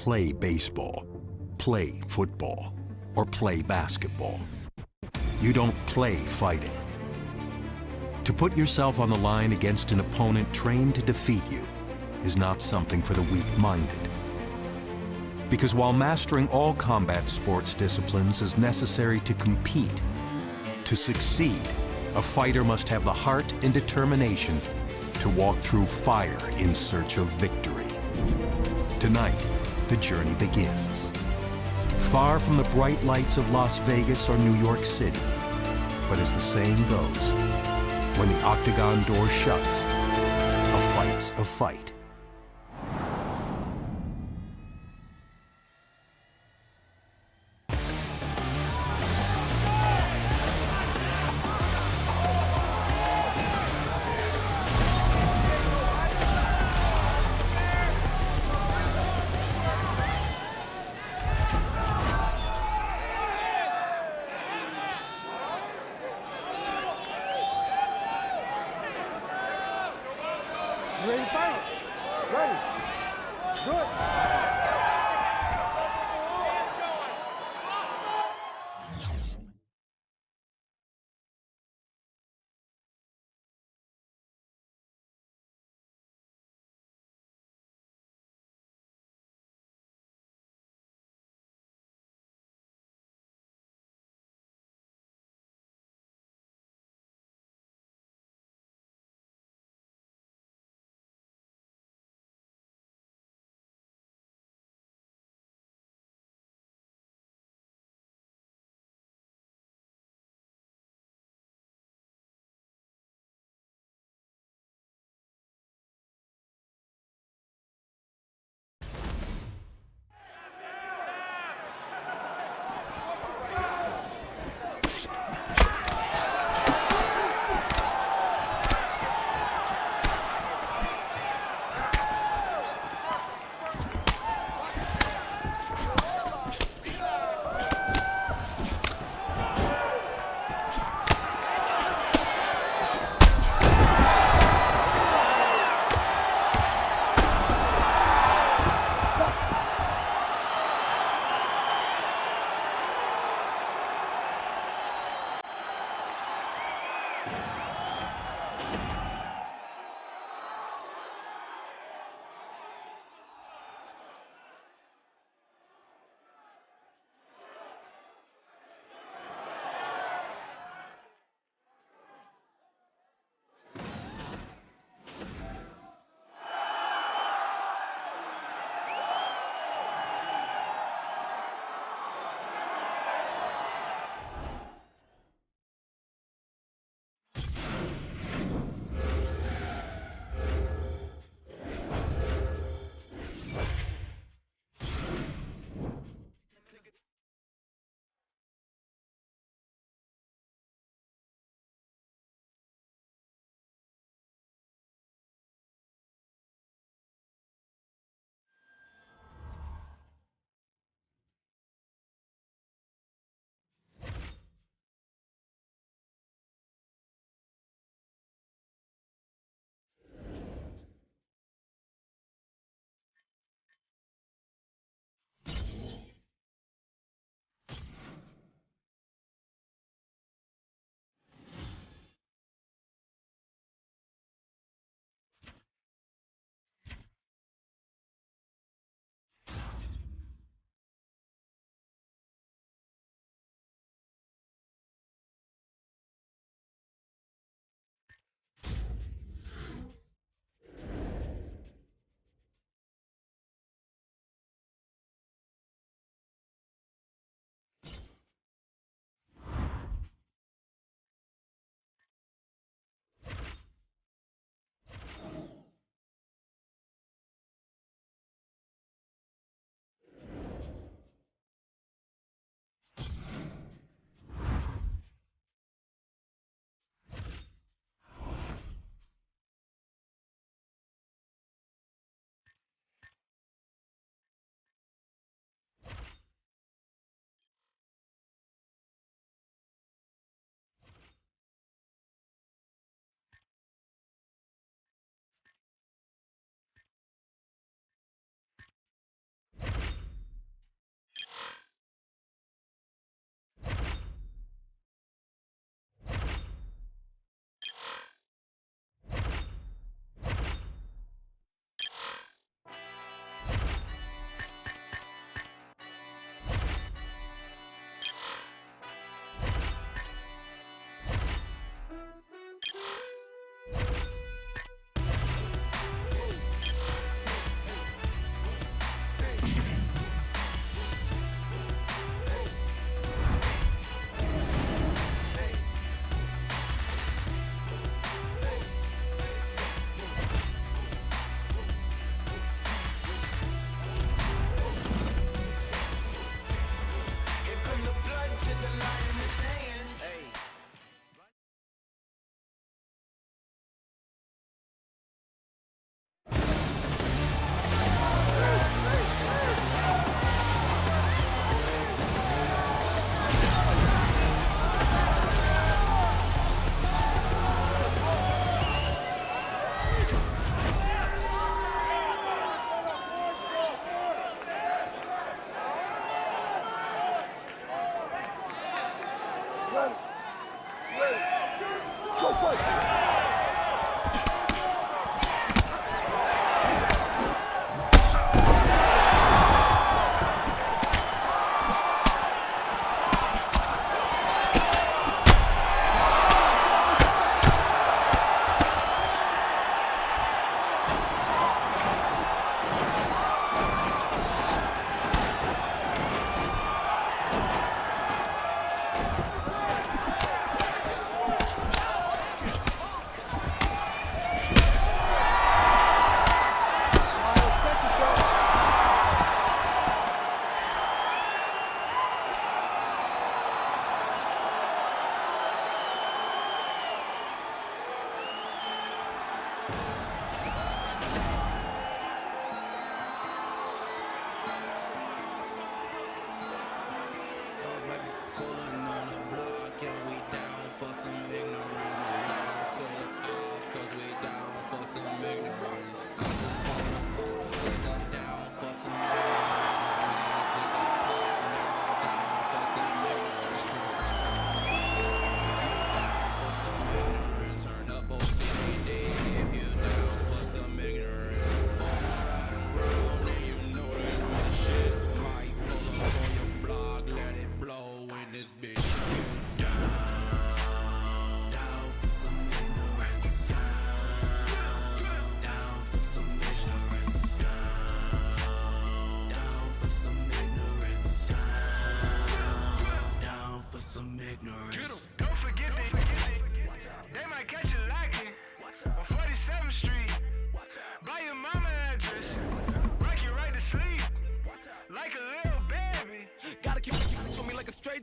play baseball, play football, or play basketball. You don't play fighting. To put yourself on the line against an opponent trained to defeat you is not something for the weak-minded. Because while mastering all combat sports disciplines is necessary to compete, to succeed, a fighter must have the heart and determination to walk through fire in search of victory. Tonight, the journey begins. Far from the bright lights of Las Vegas or New York City, but as the saying goes, when the octagon door shuts, a fight's a fight. Ready to fight?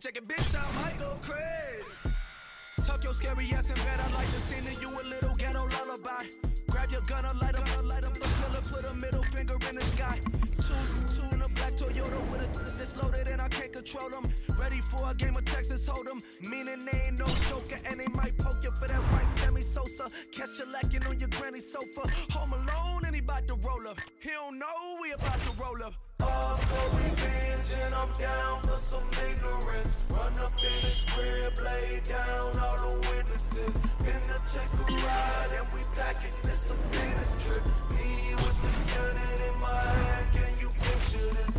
Jacket, bitch, I might go crazy. Tuck your scary ass in bed. I like to sing to you a little ghetto lullaby. Grab your gun, light up the pillar, put a middle finger in the sky. Two in a black Toyota with a this loaded and I can't control them. Ready for a game of Texas Hold'em. Meaning they ain't no joker and they might poke you for that right Sammy Sosa. Catch you lacking on your granny sofa. Home alone and he about to roll up. He don't know we about to roll up. All for revenge and I'm down for some ignorance. Run up in the square, lay down all the witnesses. Been to take a ride and we packing this a business trip. Me with the cannon in my hand, can you picture this?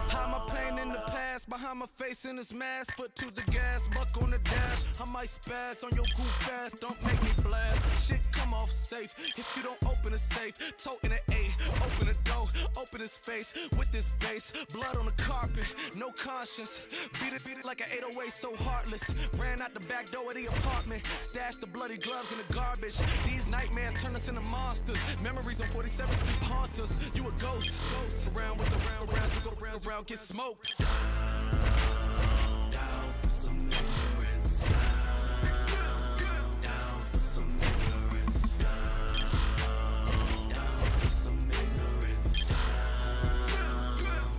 How am I playing in the past? Behind my face in this mask, foot to the gas, buck on the dash. I might spaz on your goof ass, don't make me blast. Shit come off safe if you don't open the safe. Toting an 8, open the door, open his face with this bass. Blood on the carpet, no conscience. Beat it like an 808, so heartless. Ran out the back door of the apartment, stashed the bloody gloves in the garbage. These nightmares turn us into monsters. Memories on 47th Street haunt us. You a ghost, around with the round, we go round, get smoked. Down for some ignorance. Down for some ignorance. Down for some ignorance.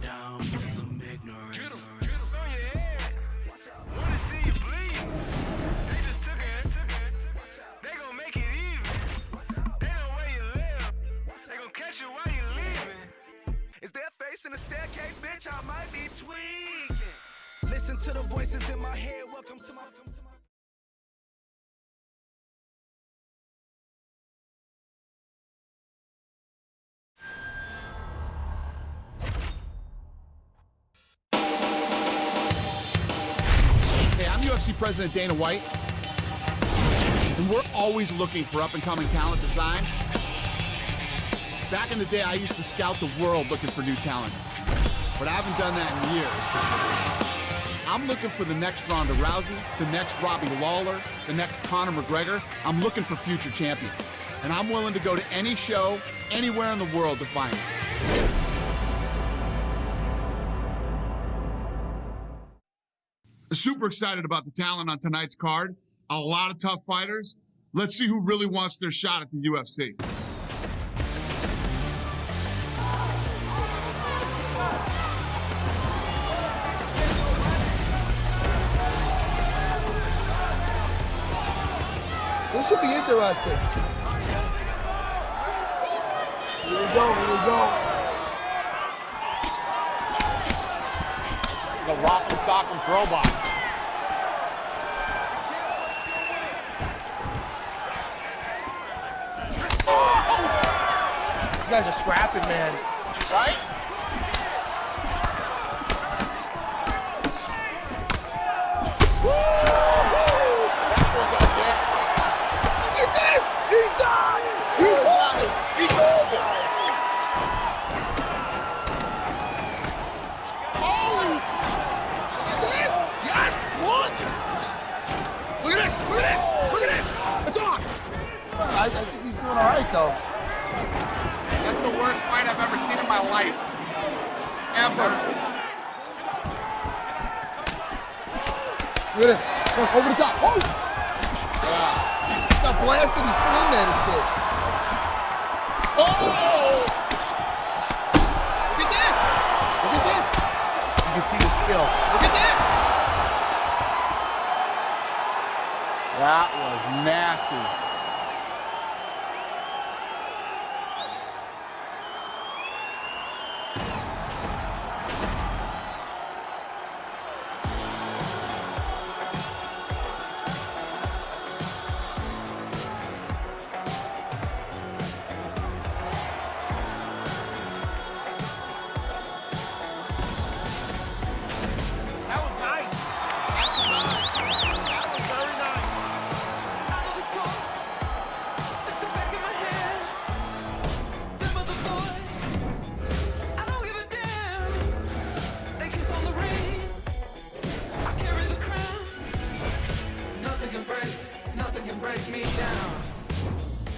Down for some ignorance. Get on your head. Wanna see you bleed. They just took it. They gon' make it even. They know where you live. They gon' catch you while you leaving. Is there a face in the staircase, bitch? I might be tweaking. Listen to the voices in my head. Welcome to my. Hey, I'm UFC President Dana White, and we're always looking for up-and-coming talent to sign. Back in the day, I used to scout the world looking for new talent. but I haven't done that in years. I'm looking for the next Ronda Rousey, the next Robbie Lawler, the next Conor McGregor. I'm looking for future champions. And I'm willing to go to any show, anywhere in the world to find them. Super excited about the talent on tonight's card. A lot of tough fighters. Let's see who really wants their shot at the UFC. This should be interesting. Here we go, here we go. The rock and sock and throw box. You guys are scrapping, man. Right? Look at this! He's done! He called it! He called it! Holy! Look at this! Yes! One! Look at this! Look at this! Look at this! It's on! I think he's doing all right, though. That's the worst fight I've ever seen in my life. Ever. Look at this. Look, over the top. Oh! Yeah. He's not blasting. He's still in there, this kid. Oh! Look at this. Look at this. You can see the skill. Look at this. That was nasty.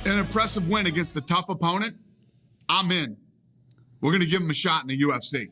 An impressive win against a tough opponent. I'm in. We're going to give him a shot in the UFC.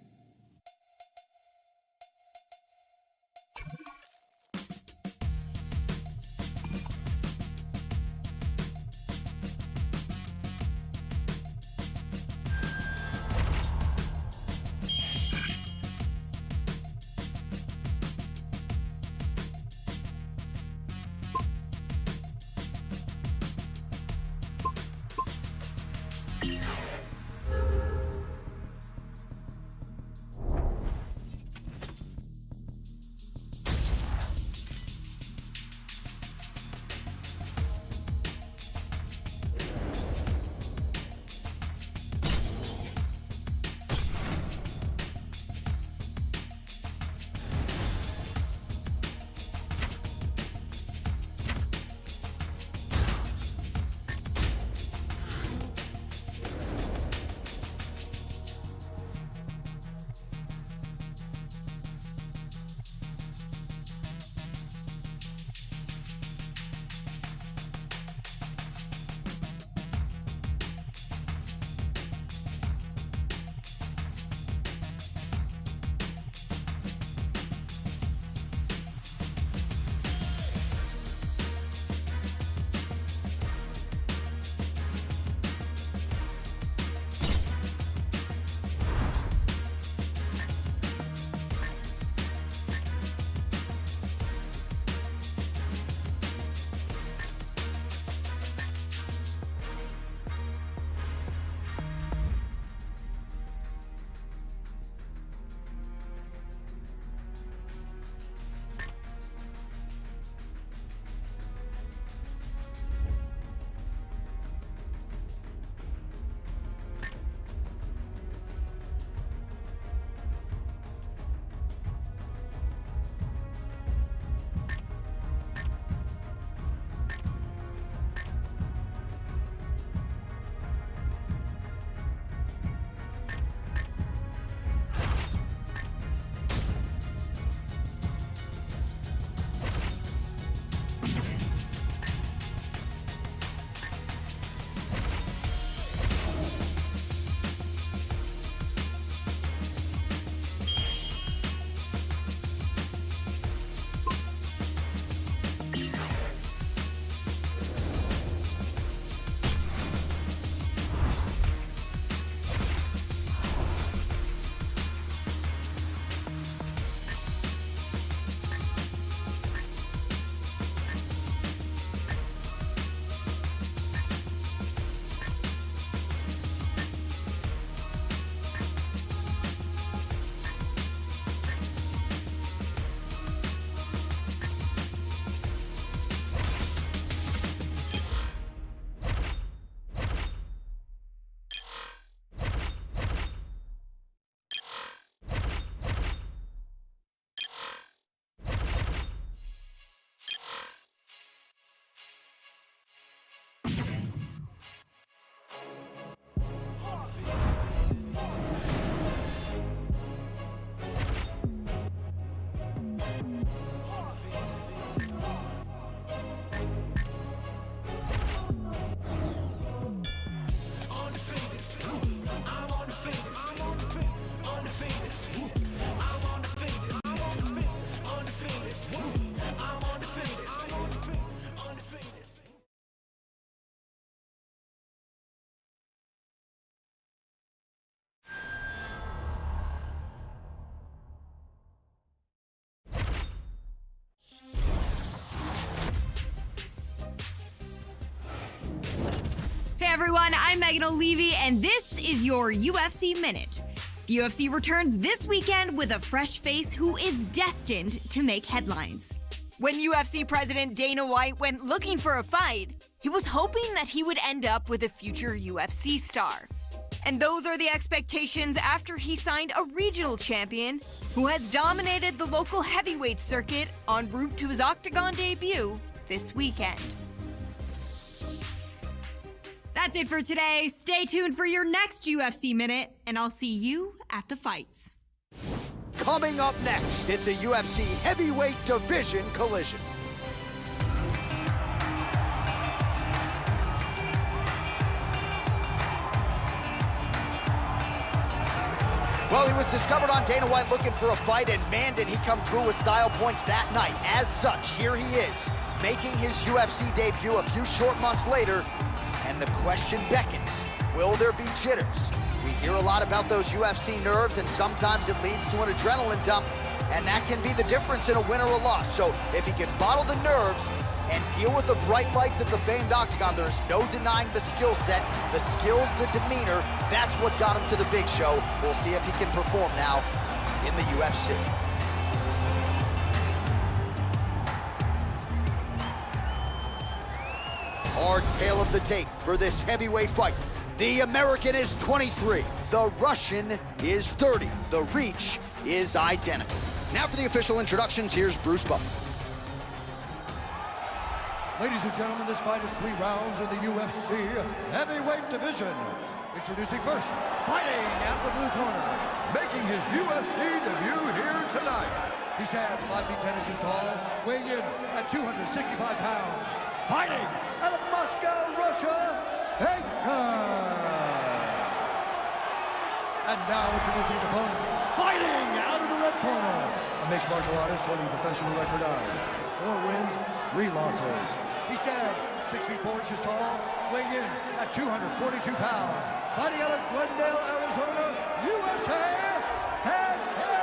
everyone, I'm Megan O'Leary, and this is your UFC Minute. The UFC returns this weekend with a fresh face who is destined to make headlines. When UFC President Dana White went looking for a fight, he was hoping that he would end up with a future UFC star. And those are the expectations after he signed a regional champion who has dominated the local heavyweight circuit en route to his octagon debut this weekend. That's it for today. Stay tuned for your next UFC Minute, and I'll see you at the fights. Coming up next, it's a UFC heavyweight division collision. Well, he was discovered on Dana White looking for a fight, and man, did he come through with style points that night. As such, here he is, making his UFC debut a few short months later, and the question beckons, will there be jitters? We hear a lot about those UFC nerves, and sometimes it leads to an adrenaline dump, and that can be the difference in a win or a loss. So if he can bottle the nerves and deal with the bright lights of the famed octagon, there's no denying the skill set, the skills, the demeanor. That's what got him to the big show. We'll see if he can perform now in the UFC. Our tale of the tape for this heavyweight fight. The American is 23, the Russian is 30. The reach is identical. Now for the official introductions, here's Bruce Buffer. Ladies and gentlemen, this fight is 3 rounds in the UFC heavyweight division. Introducing first, fighting out of the blue corner, making his UFC debut here tonight. He stands 5 feet 10 inches tall, weighing in at 265 pounds. Fighting out of Moscow, Russia, and now introducing his opponent, fighting out of the red corner, a mixed martial artist holding a professional record of 4 wins, 3 losses. He stands 6 feet 4 inches tall, weighing in at 242 pounds. Fighting out of Glendale, Arizona, USA, Podddera.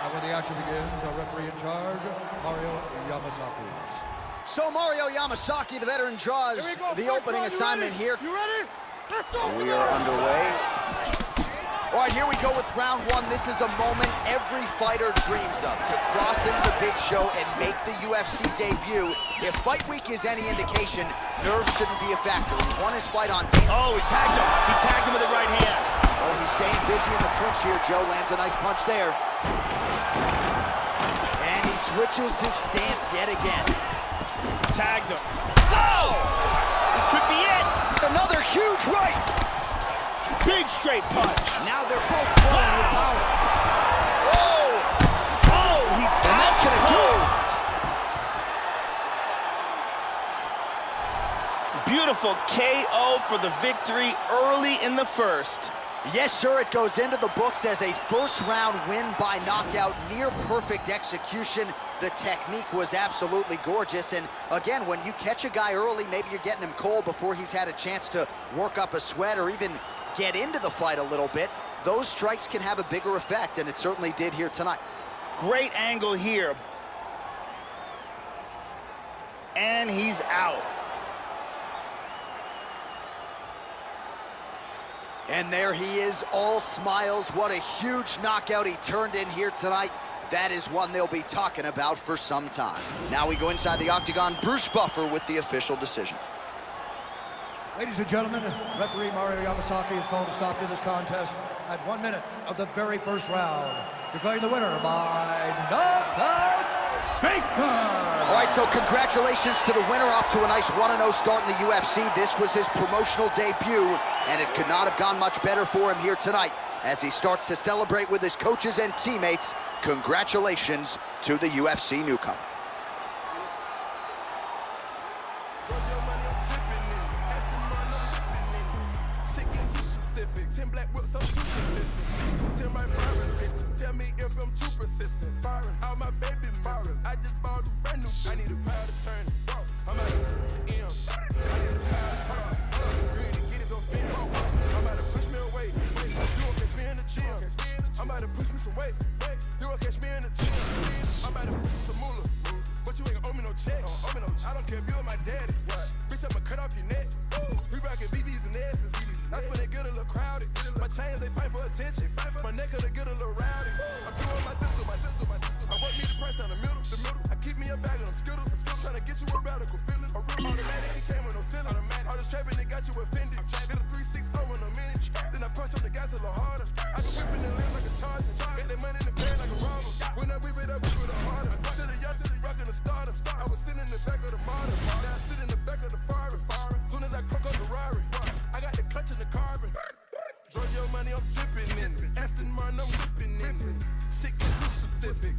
And when the action begins, our referee in charge, Mario Yamasaki. So Mario Yamasaki, the veteran, draws the opening assignment here. You ready? Let's go! We are underway. All right, here we go with round 1. This is a moment every fighter dreams of, to cross into the big show and make the UFC debut. If fight week is any indication, nerves shouldn't be a factor. He won his fight on Dana. Oh, he tagged him. He tagged him with the right hand. Oh, he's staying busy in the clinch here. Joe lands a nice punch there. And he switches his stance yet again. Tagged him. Oh! This could be it. Another huge right. Big straight punch. Now they're both throwing with power. Oh! Oh, he's And that's gonna do it. Beautiful KO for the victory early in the first. Yes, sir, it goes into the books as a first-round win by knockout, near-perfect execution. The technique was absolutely gorgeous, and again, when you catch a guy early, maybe you're getting him cold before he's had a chance to work up a sweat or even get into the fight a little bit. Those strikes can have a bigger effect, and it certainly did here tonight. Great angle here. And he's out. And there he is, all smiles. What a huge knockout he turned in here tonight. That is one they'll be talking about for some time. Now we go inside the octagon. Bruce Buffer with the official decision. Ladies and gentlemen, referee Mario Yamasaki has called a stop to this contest at 1 minute of the very first round, declaring the winner by knockout, Baker! All right, so congratulations to the winner, off to a nice 1-0 start in the UFC. This was his promotional debut, and it could not have gone much better for him here tonight as he starts to celebrate with his coaches and teammates. Congratulations to the UFC newcomer.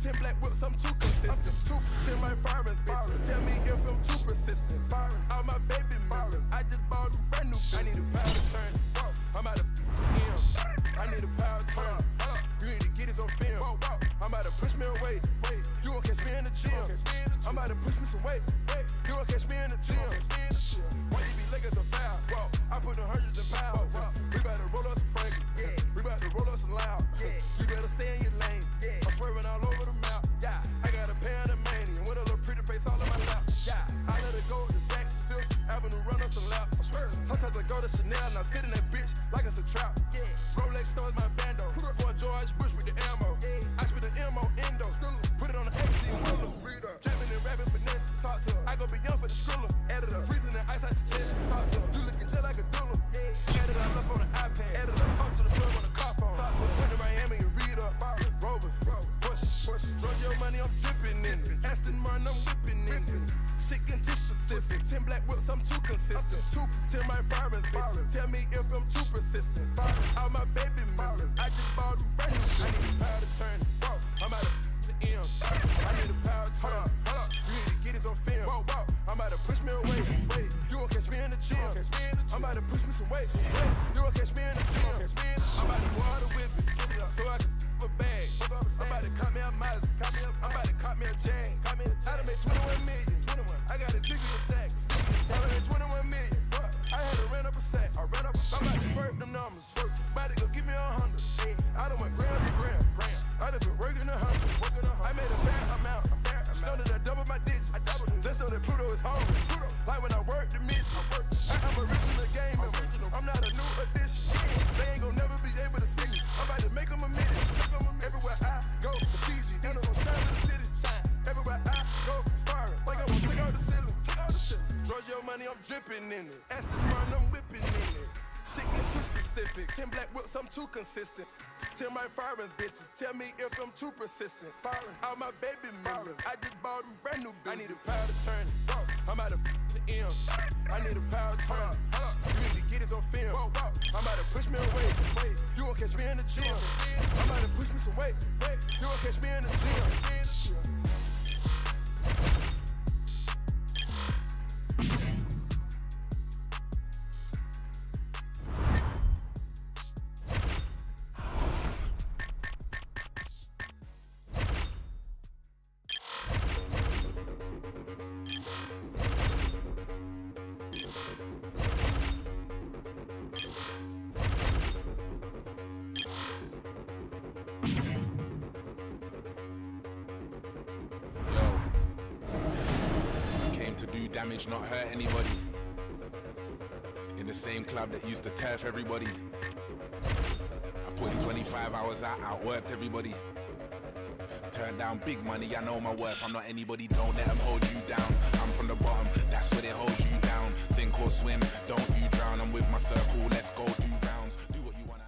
10 black whips, I'm too consistent. 10 my firing bitches. Tell me if I'm too persistent. All my baby mamas, I just bought a brand new bitch. I need a power to turn. I'm out of M. I need a power turn. You need to get this on film. I'm out to push me away. You won't catch me in the gym. I'm out to push me some weight. You won't catch me in the gym. Why you be looking so foul? I put in hundreds of pounds. We about to roll up some Frank. We about to roll up some loud. You better stay in your lane. I'm swerving all over the map. I got a pan of mania with a little pretty face all in my lap. I let it go to Saks, Fifth Avenue, run up some laps. Sometimes I go to Chanel, now sit in that bitch like it's a trap. Rolex stores my bando. Boy George Bush with the ammo. I spit the M on endo. Put it on the AC roller. Jamming and rapping finesse. Talk to her. I go beyond for the skriller. Editor. Freezing the ice out your chest. Talk to her. You looking just like a doula. Edit I left on the iPad. Editor. Talk to the plug on the car phone. Talk to her. Went to Miami and read up. Rovers. Push. Drug your money, I'm dripping in it. Aston Martin, I'm whipping in it. Sick and dish specific. 10 black whips, I'm too consistent. 10 my firing bitches. Tell me if I'm too persistent. All my baby mamas, I just bought a brand new bitch. I need a power to turn. I'm out of M. I need a power to turn. You need to get this on film. I'm out to push me away. You won't catch me in the gym. I'm out to push me some weight. You won't catch me in the gym. I'm out to water whip it. So I can a bag. I'm about to cut me a Mazda. I'm about to cut me a Jag. I done made 21 million. I got a jiggle of stacks. I done made 21 million. I had to rent up a sack. I'm about to twerk them numbers. About to go give me 100. I done went gram to gram. I done been working 100. I made a fair amount. Know that I doubled my digits. Just know that Pluto is hungry. Like when I work the midget. I'm original game member. I'm not a new addition. They ain't gonna never be able to see me. I'm about to make them a minute. Everywhere I go, the Fiji. Then I'm gonna shine to the city. Everywhere I go, inspiring. Like I wanna take out the ceiling. Drug your money, I'm dripping in it. Aston Martin, I'm whipping in it. Sick and too specific. 10 black whips, I'm too consistent. 10 my firing bitches. Tell me if I'm too persistent. All my baby mamas, I just bought a brand new bitch. I need a power to turn. I'm out of M. I need a power to turn. You need to get this on film. I'm out to push me away. You won't catch me in the gym. I'm out to push me some weight. You won't catch me in the gym. Damage, not hurt anybody. In the same club that used to turf everybody. I put in 25 hours out, outworked everybody. Turned down big money, I know my worth. I'm not anybody, don't let them hold you down. I'm from the bottom, that's where they hold you down. Sink or swim, don't you drown. I'm with my circle, let's go do rounds. Do what you wanna.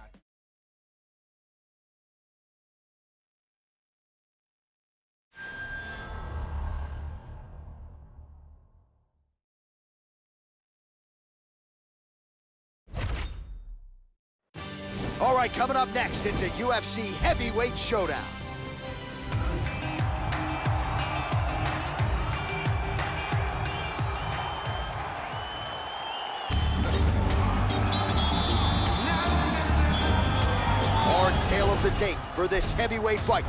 All right, coming up next, it's a UFC heavyweight showdown. Our tale of the tape for this heavyweight fight.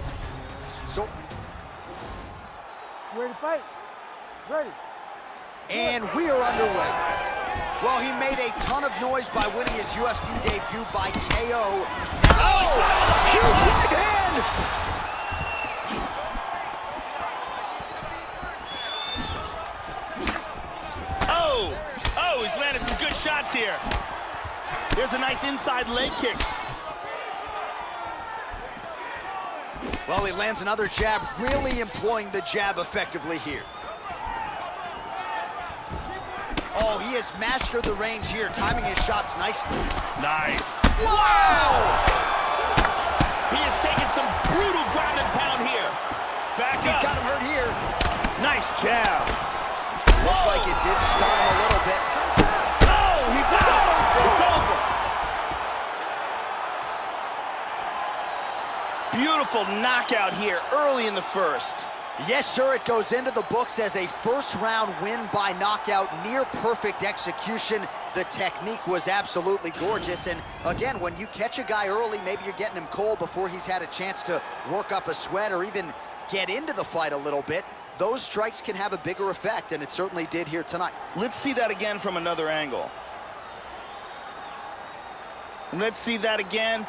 So, Ready to fight? Ready. And we are underway. Well, he made a ton of noise by winning his UFC debut by KO. Oh! Huge right hand! Oh, he's landed some good shots here. There's a nice inside leg kick. Well, he lands another jab, really employing the jab effectively here. Oh, he has mastered the range here, timing his shots nicely. Nice. Wow! He has taken some brutal ground and pound here. Back He's up. got him hurt here. Nice jab. Looks like it did stun him a little bit. Oh, he's out. It's over. Beautiful Beautiful knockout here early in the first. Yes, sir, it goes into the books as a first-round win by knockout, near-perfect execution. The technique was absolutely gorgeous, and again, when you catch a guy early, maybe you're getting him cold before he's had a chance to work up a sweat or even get into the fight a little bit. Those strikes can have a bigger effect, and it certainly did here tonight. Let's see that again from another angle. And let's see that again.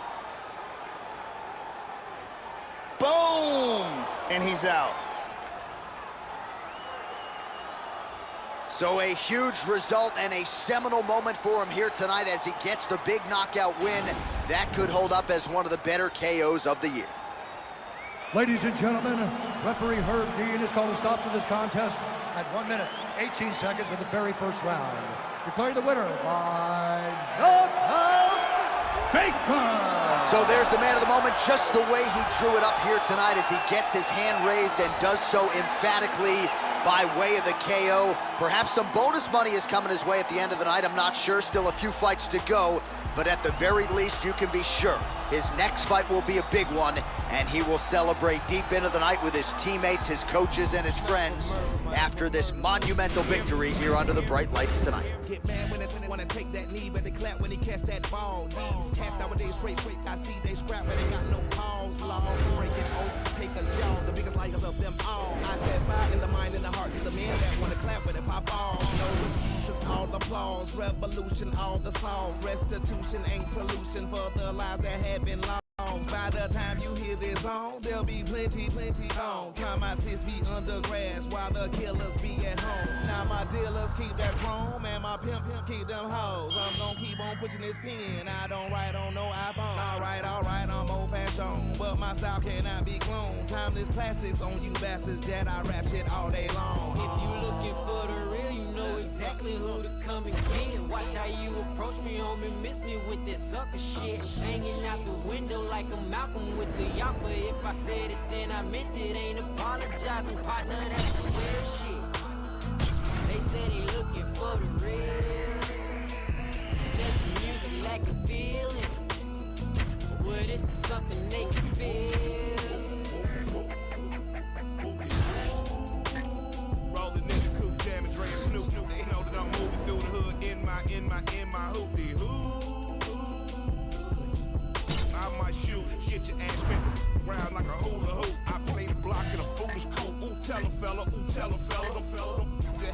Boom! And he's out. So a huge result and a seminal moment for him here tonight as he gets the big knockout win. That could hold up as one of the better KOs of the year. Ladies and gentlemen, referee Herb Dean has called a stop to this contest at 1 minute, 18 seconds of the very first round. Declaring the winner by knockout, Baker! So there's the man of the moment, just the way he drew it up here tonight as he gets his hand raised and does so emphatically by way of the KO. Perhaps some bonus money is coming his way at the end of the night. I'm not sure. Still a few fights to go. But at the very least, you can be sure his next fight will be a big one, and he will celebrate deep into the night with his teammates, his coaches, and his friends after this monumental victory here under the bright lights tonight. Get mad when they wanna take that knee, but they clap when he catch that ball. Knees cast nowadays straight quick. I see they scrap, but they got no pause. Law break it over, take a jaw. The biggest liars of them all. I said fire in the mind and the hearts of the men that wanna clap when it pop off. No excuses, all applause. Revolution, all the solve. Restitution ain't solution for the lives that had been lost. By the time you hear this song, there'll be plenty on. Time my sis be under grass while the killers be at home. Now my dealers keep that chrome and my pimp keep them hoes. I'm gon' keep on pushing this pen. I don't write on no iPhone. Alright, I'm old fashioned, but my style cannot be cloned. Timeless classics on you bastards, Jedi rap shit all day long. If you looking for the real, you know exactly who to come and get. Watch how you approach me, homie, miss me with that sucker shit. Hanging out the window like a Malcolm with the yapper. If I said it, then I meant it. Ain't apologizing, partner, that's the real shit. They say they looking for the real. Said the music like a feeling. Well, this is something they can feel. Rolling in the coupe, jamming, Dre and Snoop. They know that I'm moving through the hood in my hoopty hoo. I might shoot, get your ass spin round like a hula hoop. I play the block in a foolish coupe. Ooh, tell him fella, them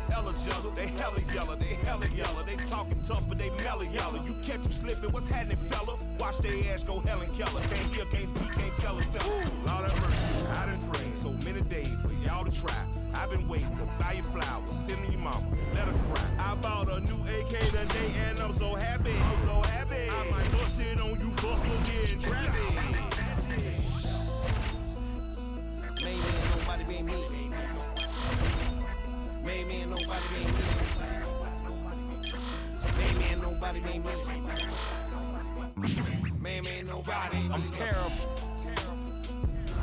hella jello, they hella yellow, they talking tough but they mellow yellow. You catch them slipping, what's happening, fella? Watch they ass go Helen Keller. Can't hear, can't speak, can't tell it. Lord have mercy, I done prayed so many days for y'all to try. I've been waiting to buy your flowers, sending your mama, let her cry. I bought a new AK today and I'm so happy. I might bust it on you busters getting trapped. Maybe nobody be me. Maybe nobody be me. Maybe nobody be me. Maybe nobody. I'm terrible.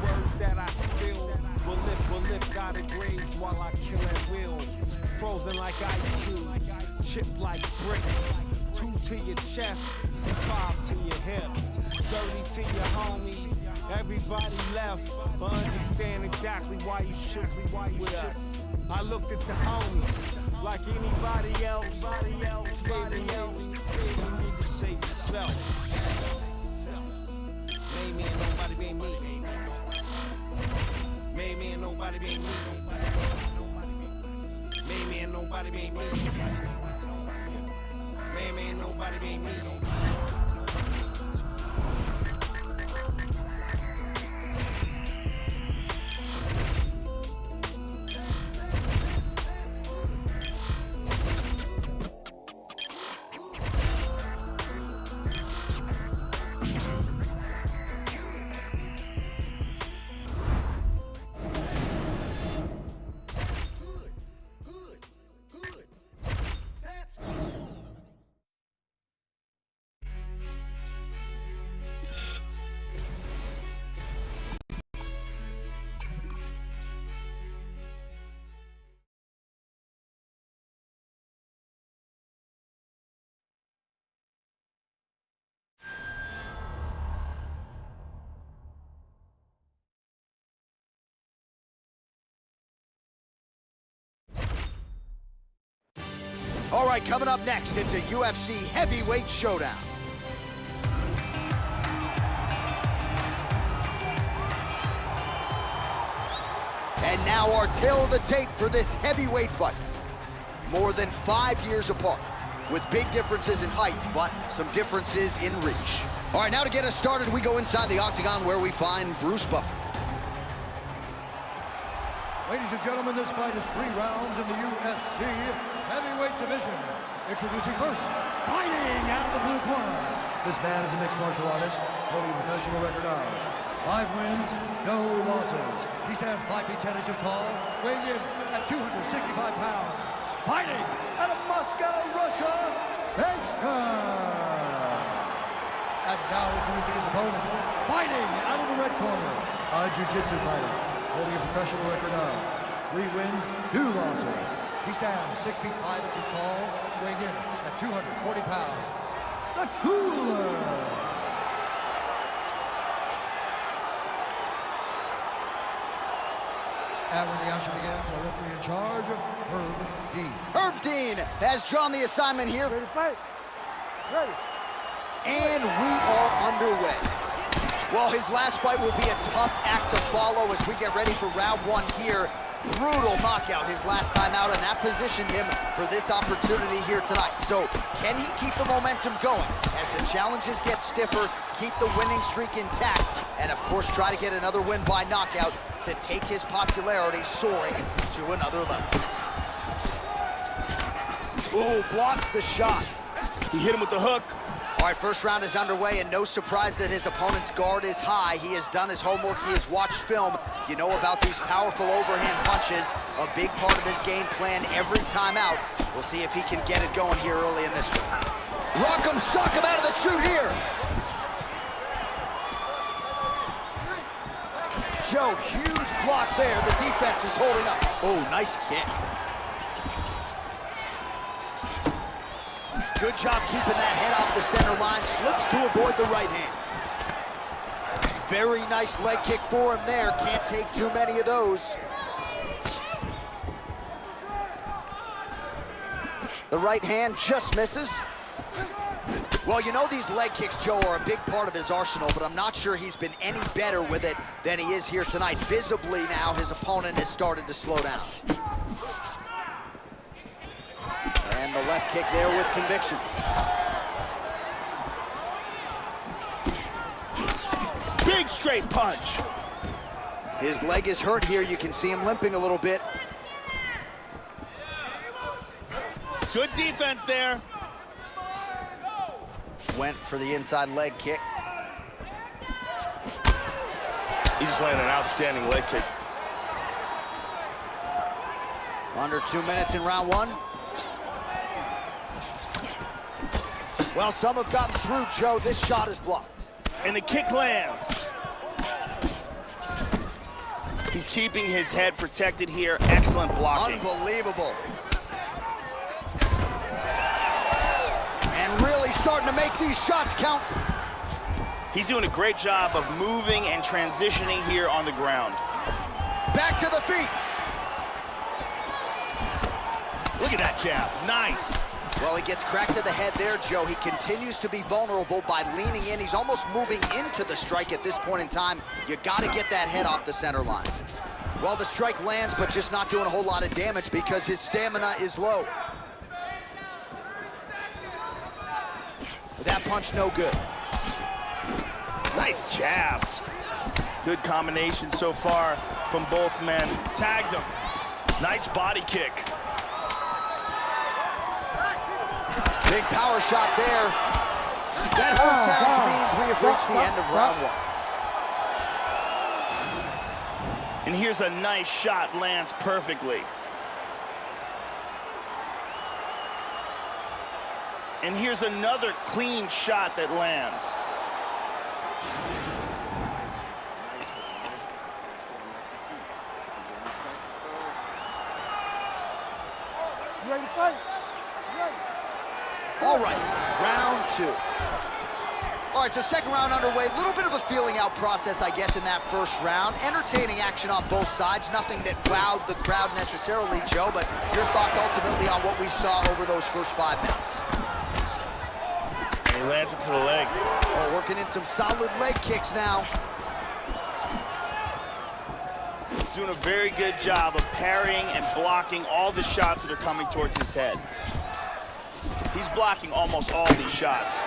Words that I spill will lift out of graves while I kill at will. Frozen like ice cubes, chipped like bricks. 2 to your chest, 5 to your hip. 30 to your homies. Everybody left, but understand exactly why you should be with us. I looked at the homies like anybody else. Save you need to save yourself. Maybe nobody be me. Maybe nobody be me. Maybe nobody be me. Maybe nobody be me. right, coming up next, it's a UFC heavyweight showdown. And now our tale of the tape for this heavyweight fight. More than 5 years apart, with big differences in height, but some differences in reach. All right, now to get us started, we go inside the octagon where we find Bruce Buffer. Ladies and gentlemen, this fight is 3 rounds in the UFC heavyweight division. Introducing first, fighting out of the blue corner. This man is a mixed martial artist, holding a professional record of 5 wins, no losses. He stands 5 feet 10 inches tall, weighing in at 265 pounds. Fighting out of Moscow, Russia, and now introducing his opponent, fighting out of the red corner, a jiu-jitsu fighter, holding a professional record of 3 wins, 2 losses. He stands 6 feet 5 inches tall, weighing in at 240 pounds. The Cooler. And when the action begins, our referee in charge, Herb Dean. Herb Dean has drawn the assignment here. Ready to fight? Ready. And we are underway. Well, his last fight will be a tough act to follow as we get ready for round 1 here. Brutal knockout his last time out, and that positioned him for this opportunity here tonight. So, can he keep the momentum going as the challenges get stiffer, keep the winning streak intact, and of course try to get another win by knockout to take his popularity soaring to another level. Ooh, blocks the shot. He hit him with the hook. All right, first round is underway, and no surprise that his opponent's guard is high. He has done his homework, he has watched film. You know about these powerful overhand punches, a big part of his game plan every time out. We'll see if he can get it going here early in this one. Rock him, sock him out of the chute here. Joe, huge block there. The defense is holding up. Oh, nice kick. Good job keeping that head off the center line. Slips to avoid the right hand. Very nice leg kick for him there. Can't take too many of those. The right hand just misses. Well, you know these leg kicks, Joe, are a big part of his arsenal, but I'm not sure he's been any better with it than he is here tonight. Visibly now, his opponent has started to slow down. And the left kick there with conviction. Big straight punch. His leg is hurt here. You can see him limping a little bit. Good defense there. Went for the inside leg kick. He's just landing an outstanding leg kick. Under 2 minutes in round 1. Well, some have gotten through, Joe. This shot is blocked. And the kick lands. He's keeping his head protected here. Excellent blocking. Unbelievable. And really starting to make these shots count. He's doing a great job of moving and transitioning here on the ground. Back to the feet. Look at that jab. Nice. Well, he gets cracked to the head there, Joe. He continues to be vulnerable by leaning in. He's almost moving into the strike at this point in time. You got to get that head off the center line. Well, the strike lands, but just not doing a whole lot of damage because his stamina is low. That punch no good. Nice jabs. Good combination so far from both men. Tagged him. Nice body kick. Big power shot there. That hurt sounds means we have reached the end of round 1. And here's a nice shot, lands perfectly. And here's another clean shot that lands. You ready to fight? All right, round 2. All right, so second round underway. A little bit of a feeling out process, I guess, in that first round. Entertaining action on both sides. Nothing that wowed the crowd necessarily, Joe, but your thoughts ultimately on what we saw over those first 5 minutes? And he lands it to the leg. Oh, working in some solid leg kicks now. He's doing a very good job of parrying and blocking all the shots that are coming towards his head. He's blocking almost all these shots.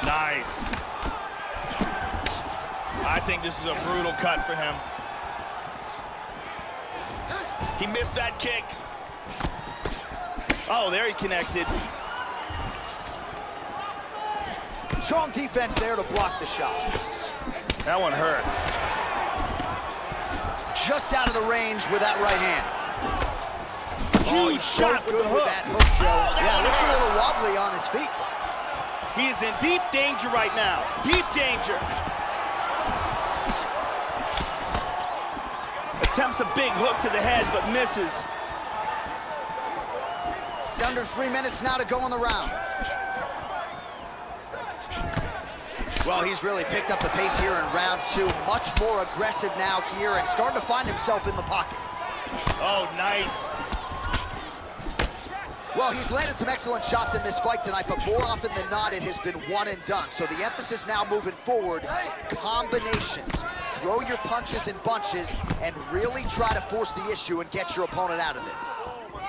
Nice. I think this is a brutal cut for him. He missed that kick. Oh, there he connected. Strong defense there to block the shot. That one hurt. Just out of the range with that right hand. Oh, he's so shot with good the with hook. that hook, Joe. Oh, Yeah, looks a little wobbly on his feet. He is in deep danger right now. Deep danger. Attempts a big hook to the head, but misses. Under 3 minutes now to go in the round. Well, he's really picked up the pace here in round 2. Much more aggressive now here and starting to find himself in the pocket. Oh, nice. Well, he's landed some excellent shots in this fight tonight, but more often than not, it has been one and done. So the emphasis now moving forward, combinations. Throw your punches in bunches and really try to force the issue and get your opponent out of it.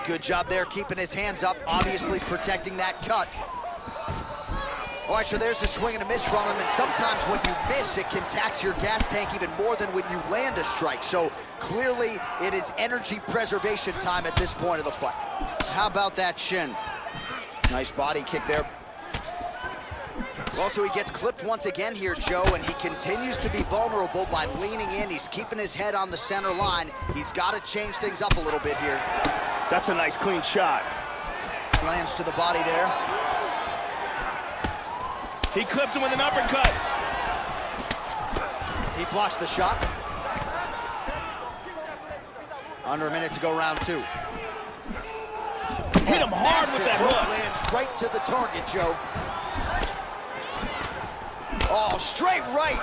Good job there, keeping his hands up, obviously protecting that cut. All right, so there's a swing and a miss from him, and sometimes when you miss, it can tax your gas tank even more than when you land a strike. So clearly, it is energy preservation time at this point of the fight. How about that shin? Nice body kick there. Also, he gets clipped once again here, Joe, and he continues to be vulnerable by leaning in. He's keeping his head on the center line. He's got to change things up a little bit here. That's a nice, clean shot. Lands to the body there. He clipped him with an uppercut. He blocks the shot. Under a minute to go, round 2. Hit him hard with that hook. Lands right to the target, Joe. Oh, straight right.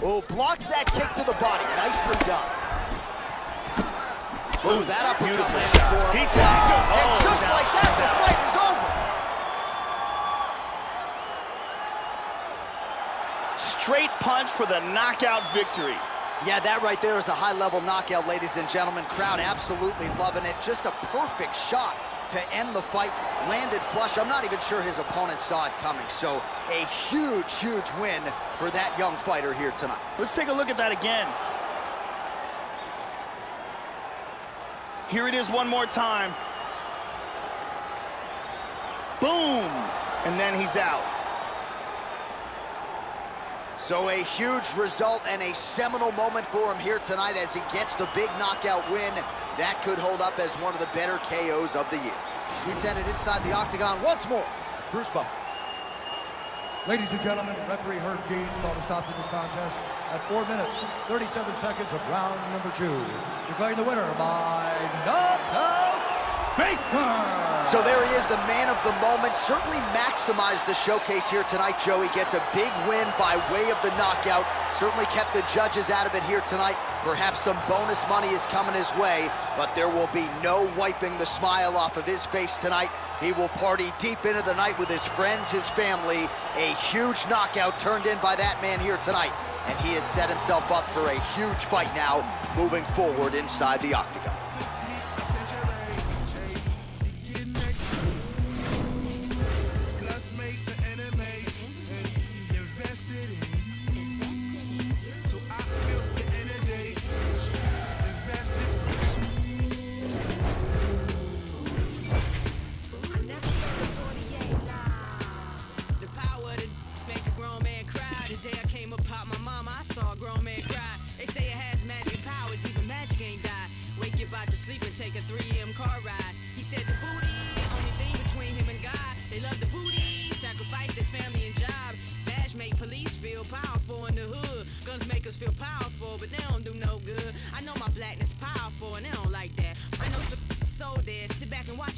Oh, blocks that kick to the body. Nicely done. Oh, that uppercut landed for him. He tagged him. And just like that, the fight is over. Straight punch for the knockout victory. Yeah, that right there is a high-level knockout, ladies and gentlemen. Crowd absolutely loving it. Just a perfect shot to end the fight. Landed flush. I'm not even sure his opponent saw it coming. So a huge, huge win for that young fighter here tonight. Let's take a look at that again. Here it is one more time. Boom! And then he's out. So a huge result and a seminal moment for him here tonight as he gets the big knockout win. That could hold up as one of the better KOs of the year. We send it inside the octagon once more. Bruce Buffer. Ladies and gentlemen, referee Herb Deans called a stop to this contest at 4 minutes, 37 seconds of round number 2. Declaring the winner by knockout, Baker! So there he is, the man of the moment. Certainly maximized the showcase here tonight, Joe. He gets a big win by way of the knockout. Certainly kept the judges out of it here tonight. Perhaps some bonus money is coming his way, but there will be no wiping the smile off of his face tonight. He will party deep into the night with his friends, his family. A huge knockout turned in by that man here tonight. And he has set himself up for a huge fight now, moving forward inside the octagon.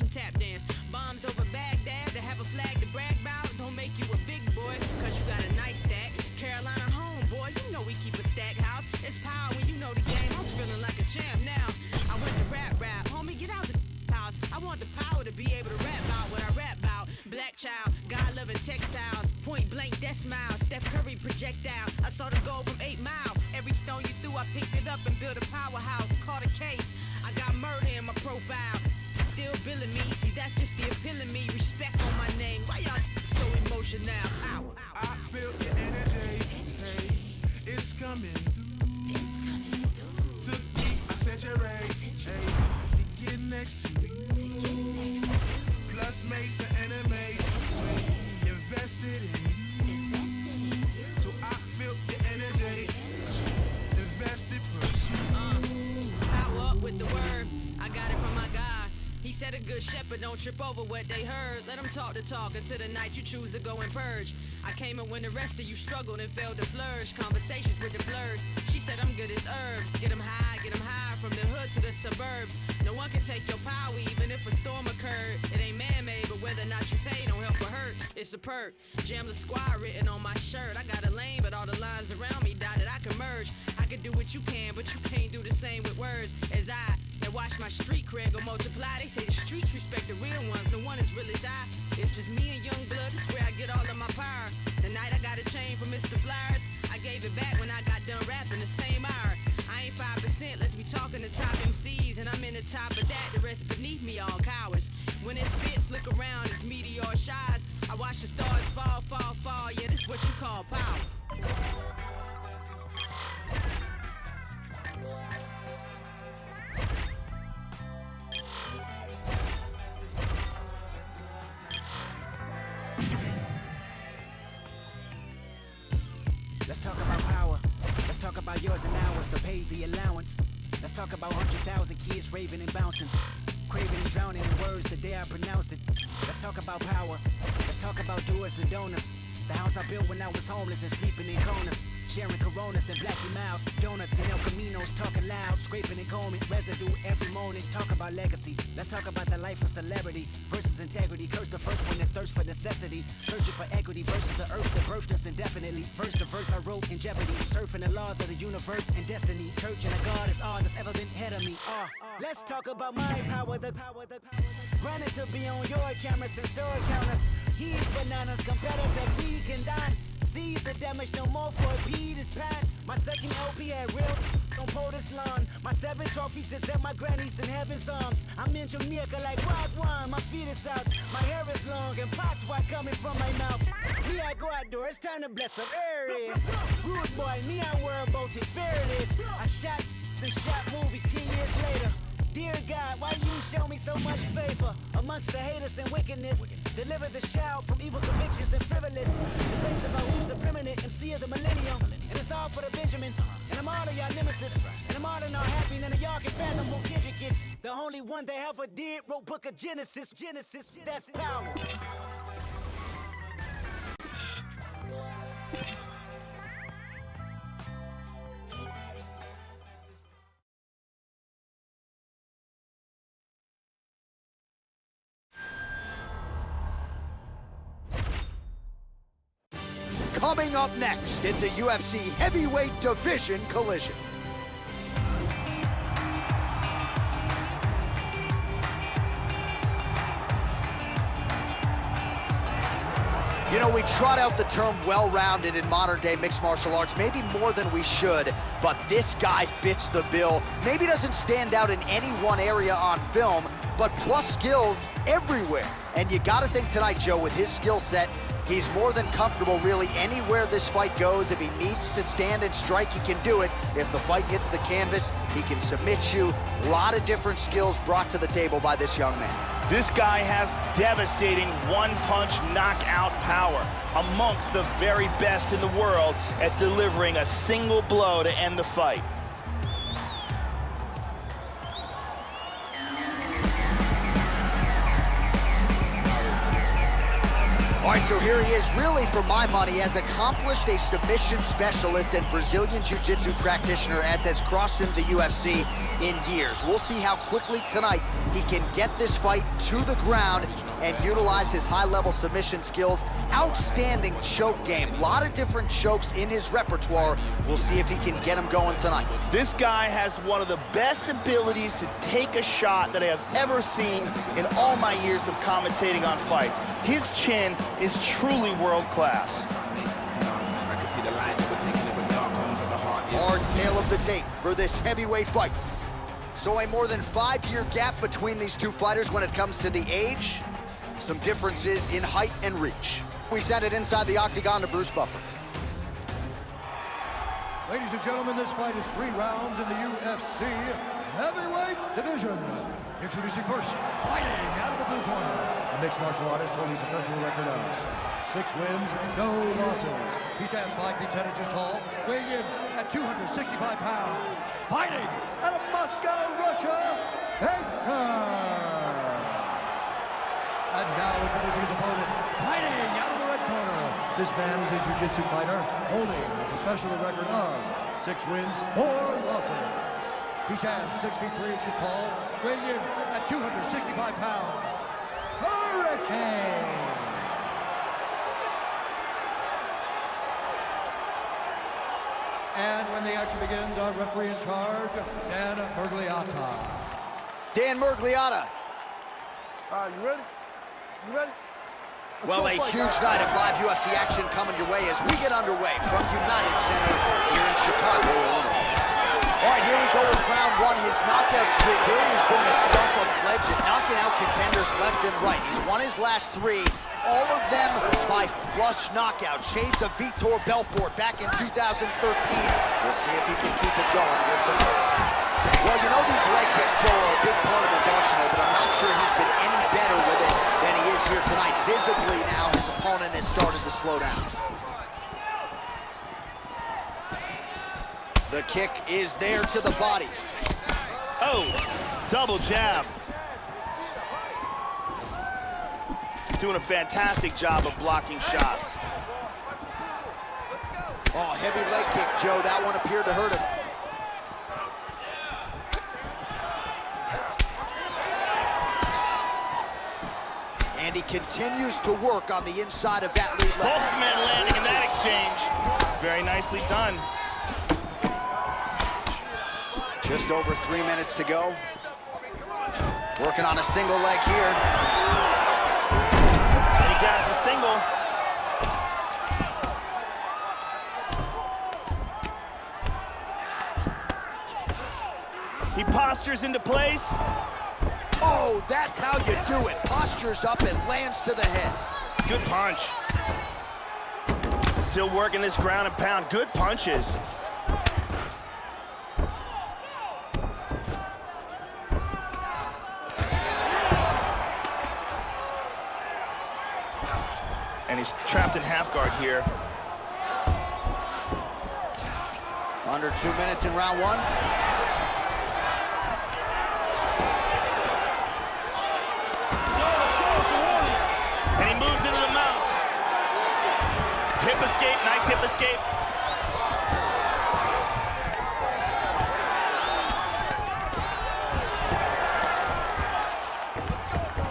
watch him tap dance. Bombs over Baghdad to have a flag to brag about. Don't make you a big boy, cause you got a nice stack. Carolina homeboy, you know we keep a stack house. It's power when you know the game. I'm feeling like a champ now. I went to rap, homie, get out the house. I want the power to be able to rap about what I rap about. Black child, God-loving textiles, point blank, death smile, Steph Curry projectile. I saw the goal from 8 Mile. Every stone you threw, I picked it up and built a powerhouse. Caught a case, I got murder in my profile. Still billing me, see that's just the appeal of me. Respect on my name, why y'all so emotional? Power. I feel your energy, hey, it's coming through. Took me a century, hey, to get next to me. Plus mates and enemies, we invested in you. So I feel your energy, invested pursuit. Power up with the word, I got it from my God. He said a good shepherd don't trip over what they heard. Let them talk the talk until the night you choose to go and purge. I came in when the rest of you struggled and failed to flourish. Conversations with the blurs. She said I'm good as herbs. Get them high from the hood to the suburbs. No one can take your power even if a storm occurred. It ain't man-made, but whether or not you pay don't help or hurt. It's a perk. Jam the squad written on my shirt. I got a lane, but all the lines around me dotted. I can merge. I can do what you can, but you can't do the same with words as I. And watch my street cred go multiply. They say the streets respect the real ones. No one as real as I. It's just me and young blood. It's where I get all of my power. The night I got a chain from Mr. Flyers, I gave it back when I got done rapping the same hour. I ain't 5%, let's be talking to top MCs, and I'm in the top of that. The rest beneath me all cowards. When it spits, look around, it's meteor shines. I watch the stars fall, fall, fall. Yeah, this is what you call power. Let's talk about power. Let's talk about yours and ours to pay the allowance. Let's talk about 100,000 kids raving and bouncing, craving and drowning in words the day I pronounce it. Let's talk about power. Let's talk about doers and donors. The house I built when I was homeless and sleeping in corners. Sharing Coronas and Blackie Miles, donuts and El Caminos, talking loud, scraping and combing, residue every morning. Talk about legacy. Let's talk about the life of celebrity versus integrity. Curse the first one that thirsts for necessity, searching for equity versus the earth that birthed us indefinitely. First the verse I wrote in jeopardy, surfing the laws of the universe and destiny. Church and a God is all that's ever been ahead of me. Let's talk about my power, the running to be on your cameras and store counters. He's bananas, competitive, we can dance. Seize the damage, no more for a beat his pants. My second LP had real on POTUS lawn. My 7 trophies is at my granny's in heaven's arms. I'm in Jamaica like rock one, my feet is out. My hair is long and popped white coming from my mouth. Me, I go outdoors, it's time to bless up area. Rude boy, me, I worry about it, fearless. I shot movies 10 years later. Dear God, why you show me so much favor amongst the haters and wickedness? Deliver this child from evil convictions and frivolous. Debates about who's the preeminent MC of the millennium. And it's all for the Benjamins. And I'm all of y'all nemesis. And I'm all in all happy. None of y'all can fathom who Kendrick is. The only one that ever did wrote Book of Genesis. That's power. Coming up next, it's a UFC heavyweight division collision. You know, we trot out the term well-rounded in modern-day mixed martial arts, maybe more than we should, but this guy fits the bill. Maybe doesn't stand out in any one area on film, but plus skills everywhere. And you gotta think tonight, Joe, with his skill set, he's more than comfortable really anywhere this fight goes. If he needs to stand and strike, he can do it. If the fight hits the canvas, he can submit you. A lot of different skills brought to the table by this young man. This guy has devastating one-punch knockout power, amongst the very best in the world at delivering a single blow to end the fight. All right, so here he is, really, for my money, has accomplished a submission specialist and Brazilian Jiu-Jitsu practitioner as has crossed into the UFC in years. We'll see how quickly tonight he can get this fight to the ground and utilize his high-level submission skills. Outstanding choke game. A lot of different chokes in his repertoire. We'll see if he can get him going tonight. This guy has one of the best abilities to take a shot that I have ever seen in all my years of commentating on fights. His chin is truly world-class. Hard tail of the tape for this heavyweight fight. So a more than 5-year gap between these two fighters when it comes to the age. Some differences in height and reach. We send it inside the octagon to Bruce Buffer. Ladies and gentlemen, this fight is 3 rounds in the UFC heavyweight division. Introducing first, fighting out of the blue corner, a mixed martial artist holding a professional record of 6 wins, no losses. He stands 5 feet 10 inches tall, weighing in at 265 pounds. Fighting out of Moscow, Russia, and now introducing his opponent, fighting out of the red corner. This man is a jiu-jitsu fighter holding a professional record of 6 wins, 4 losses. He stands 6 feet 3 inches tall, weighing in at 265 pounds. Hurricane! And when the action begins, our referee in charge, Dan Mergliata. Dan Mergliata. You ready? You ready? Well, a huge night of live UFC action coming your way as we get underway from United Center here in Chicago, Illinois. All right, here we go with round 1. His knockout streak really has been the stuff of legend, knocking out contenders left and right. He's won his last 3, all of them by flush knockout. Shades of Vitor Belfort back in 2013. We'll see if he can keep it going here tonight. Well, you know these leg kicks, Joe, are a big part of his arsenal, but I'm not sure he's been any better with it than he is here tonight. Visibly now, his opponent has started to slow down. The kick is there to the body. Oh, double jab. Doing a fantastic job of blocking shots. Oh, heavy leg kick, Joe. That one appeared to hurt him. And he continues to work on the inside of that lead leg. Both men landing in that exchange. Very nicely done. Just over 3 minutes to go. Working on a single leg here. And he grabs a single. He postures into place. Oh, that's how you do it. Postures up and lands to the head. Good punch. Still working this ground and pound. Good punches. And he's trapped in half guard here. Under 2 minutes in round 1. And he moves into the mount. Hip escape, nice hip escape.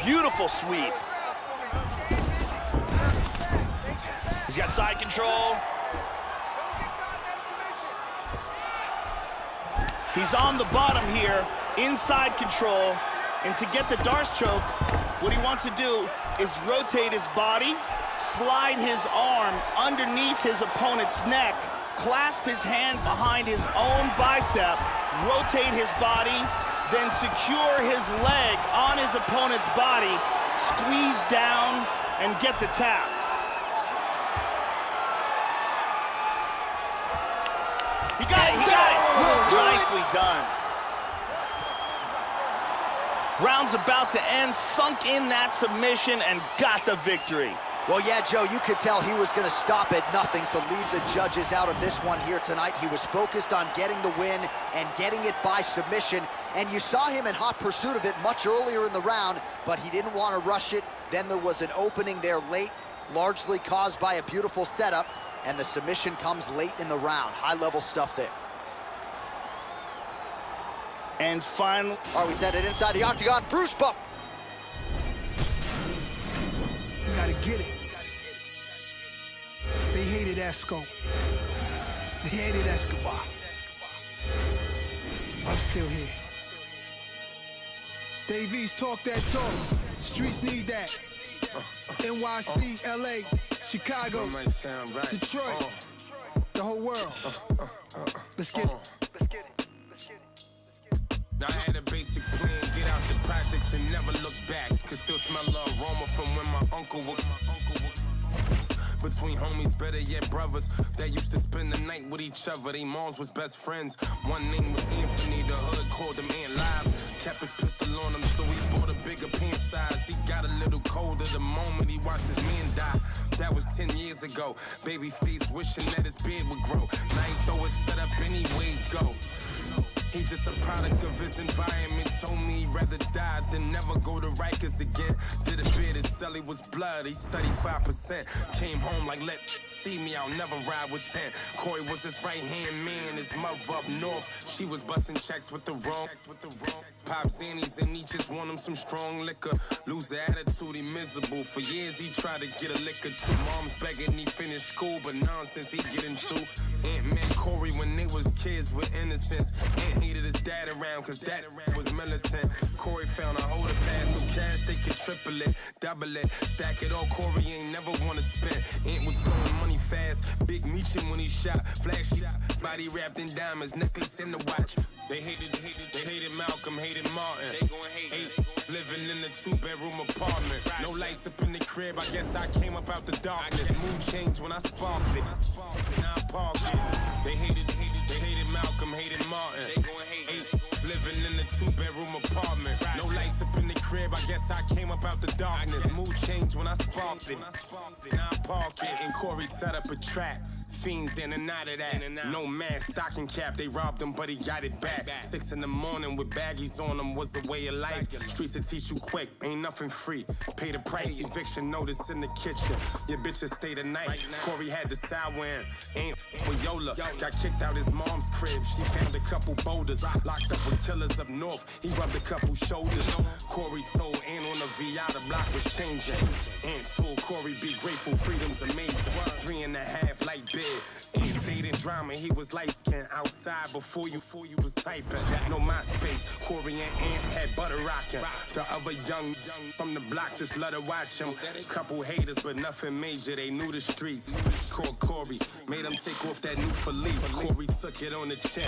Beautiful sweep. He's got side control. He's on the bottom here, inside control. And to get the Darce choke, what he wants to do is rotate his body, slide his arm underneath his opponent's neck, clasp his hand behind his own bicep, rotate his body, then secure his leg on his opponent's body, squeeze down, and get the tap. He got it, he got it. Nicely done. Round's about to end, sunk in that submission and got the victory. Well, yeah, Joe, you could tell he was going to stop at nothing to leave the judges out of this one here tonight. He was focused on getting the win and getting it by submission, and you saw him in hot pursuit of it much earlier in the round, but he didn't want to rush it. Then there was an opening there late, largely caused by a beautiful setup, and the submission comes late in the round. High-level stuff there. And finally... All right, we set it inside the octagon. Bruce bump. You gotta get it. They hated Esco. They hated Escobar. I'm still here. Davies talk that talk. Streets need that. NYC, LA, Chicago, Detroit, the whole world. Let's get it. I had a basic plan, get out the projects and never look back. Could still smell the aroma from when my uncle would. Between homies, better yet brothers that used to spend the night with each other. They moms was best friends. One name was Anthony, the hood called him Ant Live. Kept his pistol on him, so he bought a bigger pant size. He got a little colder the moment he watched his man die. That was 10 years ago. Babyface wishing that his beard would grow. Now he throw his set up anyway go. He just a product of his environment. Told me he'd rather die than never go to Rikers again. Did a bid, his celly was blood, he studied 5%. Came home like, let see me, I'll never ride with 10. Corey was his right-hand man, his mother up north. She was busting checks with the wrong. Pop Zannies and he just want him some strong liquor. Lose the attitude, he miserable. For years he tried to get a liquor too. Mom's begging he finished school, but nonsense he get into. Aunt met Corey when they was kids with innocence. Aunt hated his dad around cause dad was militant. Corey found a holder pass so cash they could triple it, double it, stack it all. Corey ain't never wanna spend. Aunt was blowing money fast, big meechin' when he shot, flashy body wrapped in diamonds, necklace in the watch. They hated Malcolm, hated Martin. They gon' hate. Living in a 2-bedroom apartment. No lights up in the crib, I guess I came up out the darkness. Mood changed when I sparked it. Now I park it. They hated Malcolm, hated Martin. They gon' hate. Living in a 2-bedroom apartment. No lights up in the crib, I guess I came up out the darkness. Mood changed when I sparked it. Now I park it. And Corey set up a trap. Fiends in and out of that. No mask, stocking cap, they robbed him, but he got it back. 6 in the morning with baggies on them was the way of life. Streets will teach you quick, ain't nothing free. Pay the price, eviction notice in the kitchen. Your bitches stay the night. Corey had the sour in. Ain't with Yola. Got kicked out his mom's crib. She found a couple boulders. Locked up with killers up north. He rubbed a couple shoulders. Corey told Ann on the VI the block was changing. Ann told Corey be grateful, freedom's amazing. 3.5 like big. Ain't stayed in drama, he was light-skinned outside before you was typing. No MySpace, Corey and Ant had butter rocking. The other young from the block just let her watch him. Couple haters, but nothing major, they knew the streets. Called Corey, made him take off that new Philippe. Corey took it on the chin,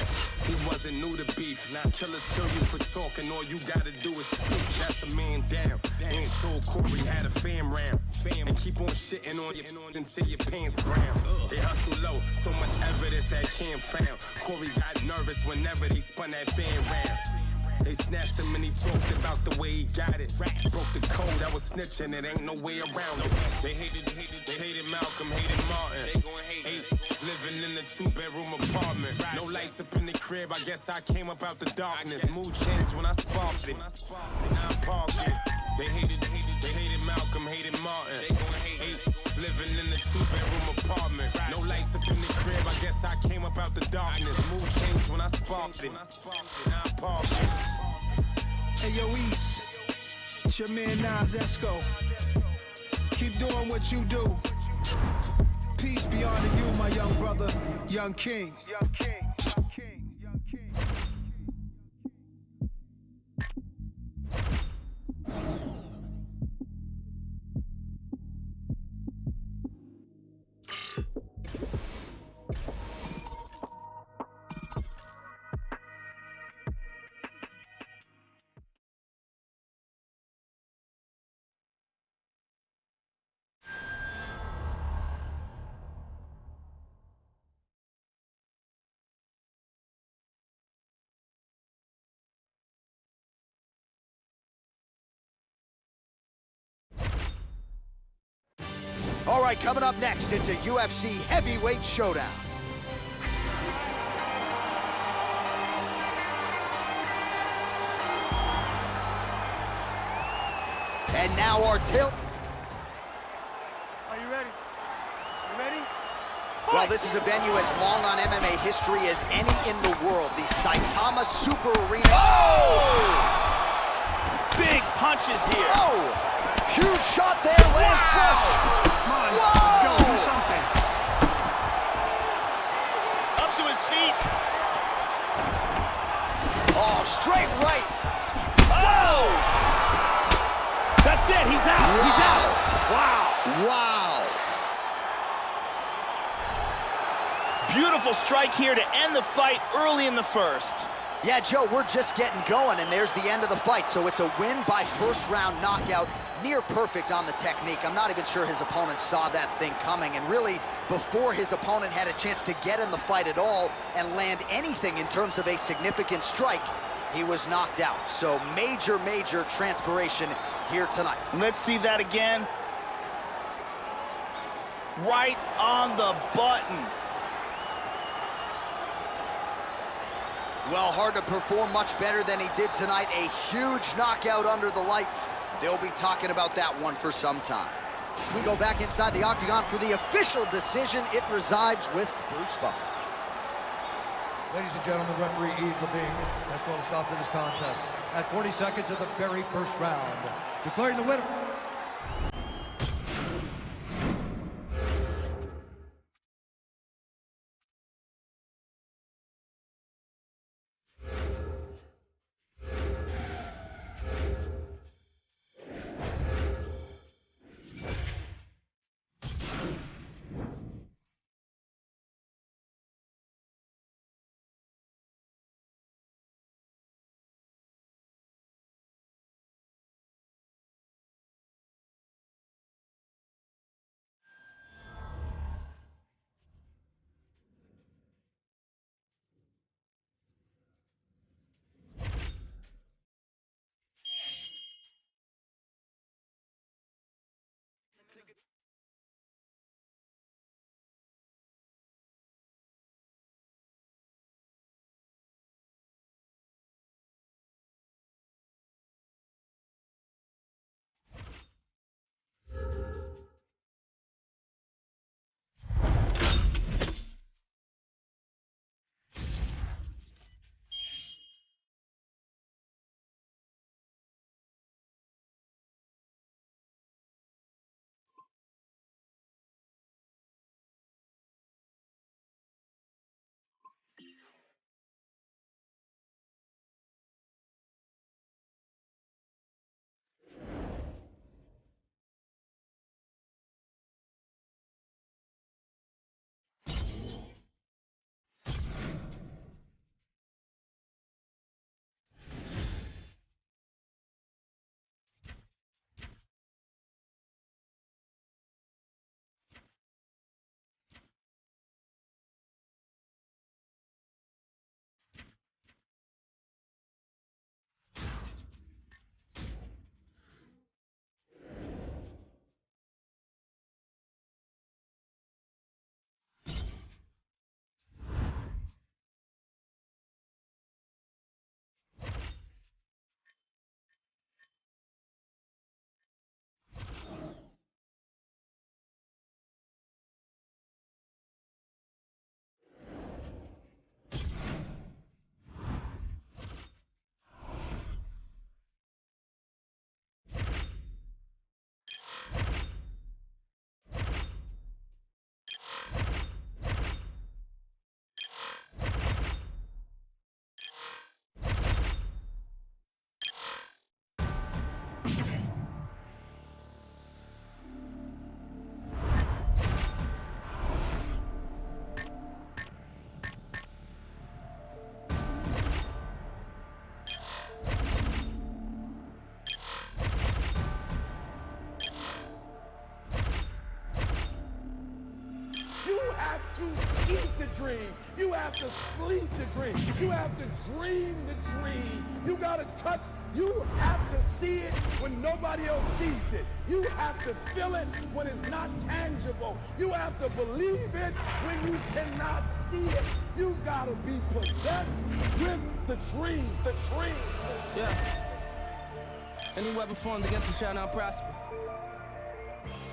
he wasn't new to beef. Now killers kill you for talking, all you gotta do is speak. That's a man down. Ant told Corey had a fam round. And keep on shitting on you until your pants brown. They hustle low, so much evidence that can't found. Corey got nervous whenever they spun that fan round. They snatched him and he talked about the way he got it. Broke the code, I was snitching, it ain't no way around it. They hated Malcolm, hated Martin. They gon' hate. Living in a 2-bedroom apartment. No lights up in the crib, I guess I came up out the darkness. Mood changed when I sparked it. Now I park it. They hated Malcolm, hated Martin. They gon' hate. Living in a 2-bedroom apartment. No lights up in the crib, I guess I came up out the darkness. Mood changed when I sparked it. Now I park it. Hey, yo, East. It's your man, Nas Esco. Keep doing what you do. Peace be unto you, my young brother, young king. All right, coming up next, it's a UFC heavyweight showdown. And now our tilt. Are you ready? You ready? Well, this is a venue as long on MMA history as any in the world. The Saitama Super Arena. Oh! Big punches here. Oh! Huge shot there, lands flush. Come on, Whoa! let's go, do something. Up to his feet. Oh, straight right. Oh! That's it, he's out, Wow. he's out. Wow. Wow. Beautiful strike here to end the fight early in the first. Yeah, Joe, we're just getting going, and there's the end of the fight. So it's a win by first-round knockout, near perfect on the technique. I'm not even sure his opponent saw that thing coming, and really, before his opponent had a chance to get in the fight at all and land anything in terms of a significant strike, he was knocked out. So major, major transpiration here tonight. Let's see that again. Right on the button. Well, hard to perform much better than he did tonight. A huge knockout under the lights. They'll be talking about that one for some time. We go back inside the octagon for the official decision. It resides with Bruce Buffer. Ladies and gentlemen, referee Yves Levine has called a stop to this contest at 40 seconds of the very first round, declaring the winner. to eat the dream. You have to sleep the dream. You have to dream the dream. You gotta touch, you have to see it when nobody else sees it. You have to feel it when it's not tangible. You have to believe it when you cannot see it. You gotta be possessed with the dream. The dream. Yeah. Any weapon formed against us shall not prosper.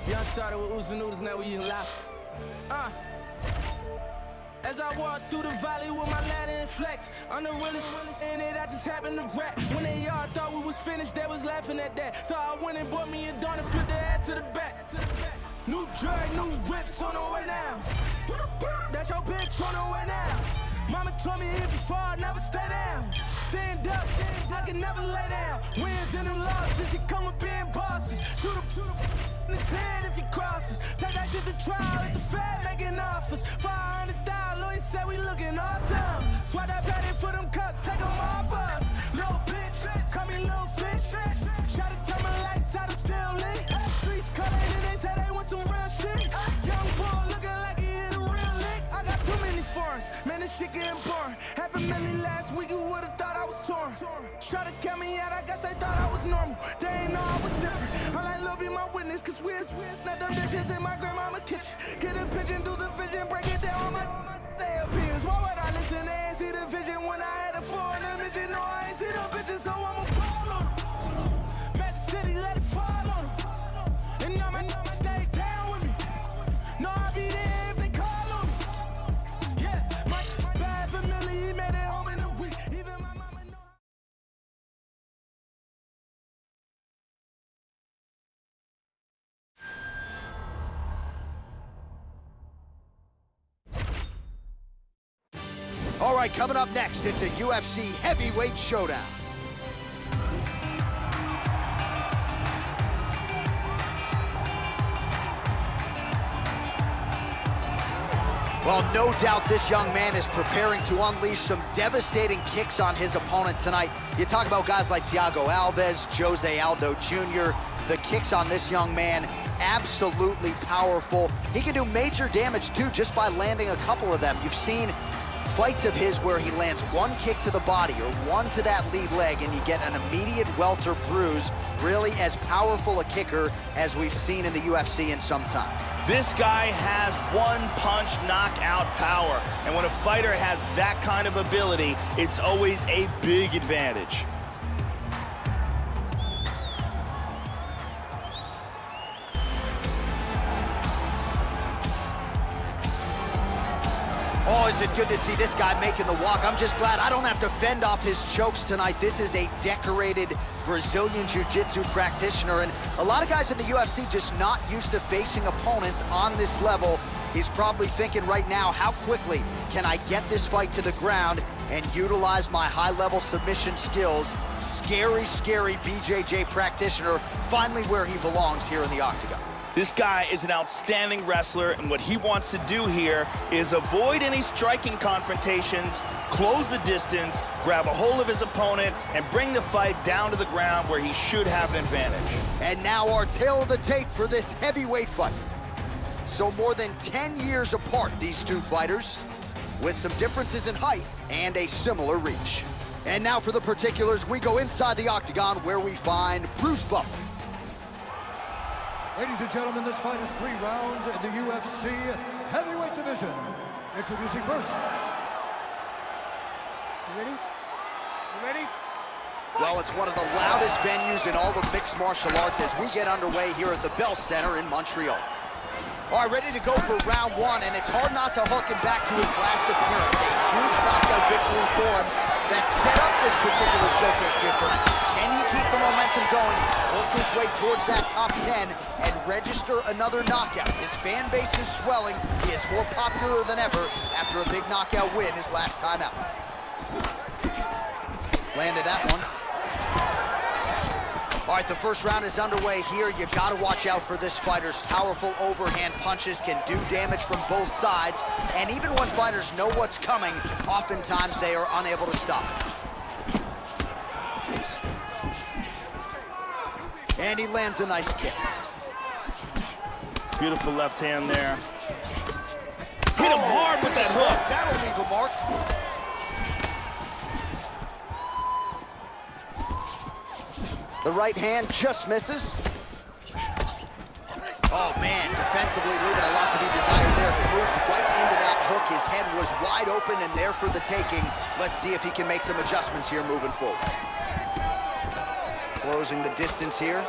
Young started with oozing noodles, now we eating lobster. As I walk through the valley with my ladder and flex, I'm the realest in it, I just happen to rap. When they all thought we was finished, they was laughing at that. So I went and bought me a dawn and flipped the hat to the back. New drag, new whips on the way now. That's your bitch on the way now. Mama told me if you fall, never stay down. Stand up, I can never lay down. Wins and the losses, he come with being bosses. Shoot him in his head if he crosses. Take that shit to trial, let the Fed making offers. 500,000, lawyer said we looking awesome. Swat that patty for them cups, take them off us. Little bitch, call me little fish. Try to turn my lights out, I'm still lit. Streets colored and they say they want some real shit. Young boy looking like he hit a real lick. I got too many foreigns, man, this shit getting boring. $500,000 last week, you would've thought I was torn. Try to count me out, I guess they thought I was normal. They ain't know I was different. I'm like, Lil, be my witness, cause we're not them dishes in my grandmama kitchen. Get a pigeon, do the vision, break it down on my day opinions. Why would I listen? They ain't see the vision when I had a foreign image. You know I ain't see them bitches, so I'ma ball on them. Met the city, let it fall on them. And I'ma stay down with me. No, I'll be there if they call on me. Yeah, my bad family, he made it home in a week. Even my mama know. All right, coming up next, it's a UFC heavyweight showdown. Well, no doubt this young man is preparing to unleash some devastating kicks on his opponent tonight. You talk about guys like Thiago Alves, Jose Aldo Jr., the kicks on this young man, absolutely powerful. He can do major damage, too, just by landing a couple of them. You've seen fights of his where he lands one kick to the body or one to that lead leg and you get an immediate welter bruise. Really as powerful a kicker as we've seen in the UFC in some time. This guy has one-punch knockout power, and when a fighter has that kind of ability, it's always a big advantage. Oh, is it good to see this guy making the walk. I'm just glad I don't have to fend off his chokes tonight. This is a decorated Brazilian Jiu-Jitsu practitioner, and a lot of guys in the UFC just not used to facing opponents on this level. He's probably thinking right now, how quickly can I get this fight to the ground and utilize my high-level submission skills? Scary, scary BJJ practitioner, finally where he belongs here in the octagon. This guy is an outstanding wrestler, and what he wants to do here is avoid any striking confrontations, close the distance, grab a hold of his opponent, and bring the fight down to the ground where he should have an advantage. And now our tale of the tape for this heavyweight fight. So more than 10 years apart, these two fighters, with some differences in height and a similar reach. And now for the particulars, we go inside the octagon where we find Bruce Buffer. Ladies and gentlemen, this fight is 3 rounds in the UFC heavyweight division. Introducing first. You ready? You ready? Well, it's one of the loudest venues in all of mixed martial arts as we get underway here at the Bell Center in Montreal. All right, ready to go for round 1, and it's hard not to harken back to his last appearance. A huge knockout victory for him that set up this particular showcase here tonight. Can he keep the momentum going, work his way towards that top 10, and register another knockout? His fan base is swelling. He is more popular than ever after a big knockout win his last time out. Landed that one. All right, the first round is underway here. You got to watch out for this fighter's powerful overhand punches, can do damage from both sides. And even when fighters know what's coming, oftentimes they are unable to stop it. And he lands a nice kick. Beautiful left hand there. Hit him hard with that hook. That'll leave a mark. The right hand just misses. Oh, man, defensively leaving a lot to be desired there. He moved right into that hook. His head was wide open and there for the taking. Let's see if he can make some adjustments here moving forward. Closing the distance here.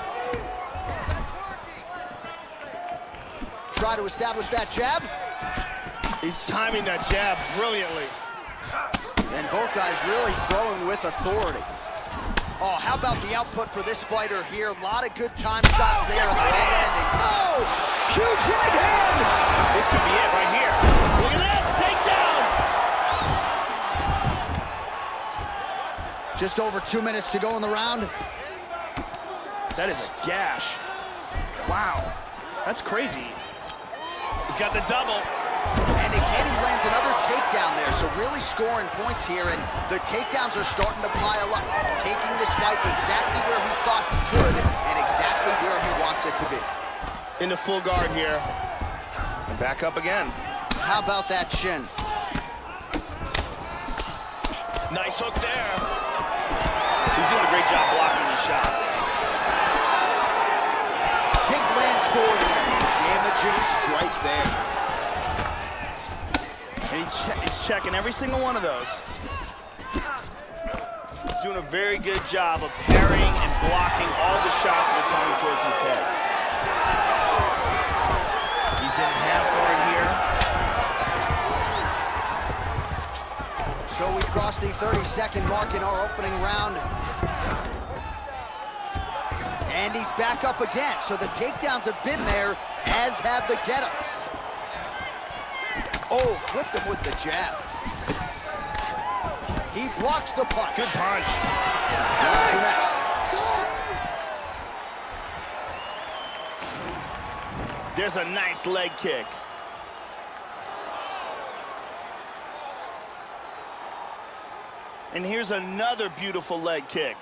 try to establish that jab. He's timing that jab brilliantly. And both guys really throwing with authority. Oh, how about the output for this fighter here? A lot of good time shots there on the right landing. Oh, huge right hand! This could be it right here. Look at this, takedown! Just over 2 minutes to go in the round. That is a gash. Wow, that's crazy. He's got the double. And again, he lands another takedown there, so really scoring points here, and the takedowns are starting to pile up, taking this fight exactly where he thought he could and exactly where he wants it to be. Into full guard here, and back up again. How about that shin? Nice hook there. He's doing a great job blocking these shots. Kick lands forward there. Damaging strike there. And he's checking every single one of those. He's doing a very good job of parrying and blocking all the shots that are coming towards his head. He's in half guard here. So we cross the 30-second mark in our opening round. And he's back up again. So the takedowns have been there, as have the get-ups. Oh, clipped him with the jab. He blocks the punch. Good punch. What's next? There's a nice leg kick. And here's another beautiful leg kick.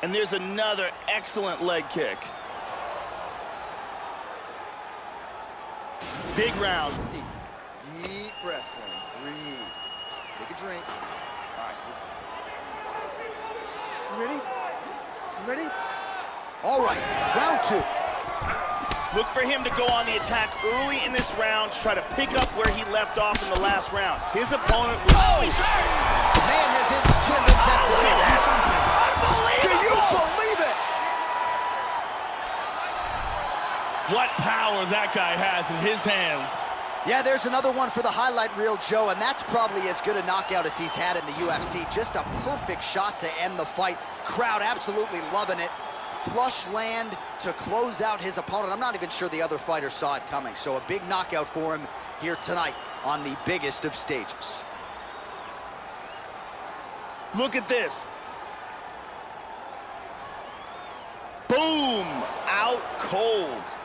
And there's another excellent leg kick. Big round. Deep breath, Frank. Breathe. Take a drink. All right. You ready? You ready? All right, round two. Look for him to go on the attack early in this round to try to pick up where he left off in the last round. His opponent was... Oh, he's hurt! The man has his chin been tested here. Do you believe it? What power that guy has in his hands. Yeah, there's another one for the highlight reel, Joe, and that's probably as good a knockout as he's had in the UFC. Just a perfect shot to end the fight. Crowd absolutely loving it. Flush land to close out his opponent. I'm not even sure the other fighter saw it coming, so a big knockout for him here tonight on the biggest of stages. Look at this. Boom! Out cold.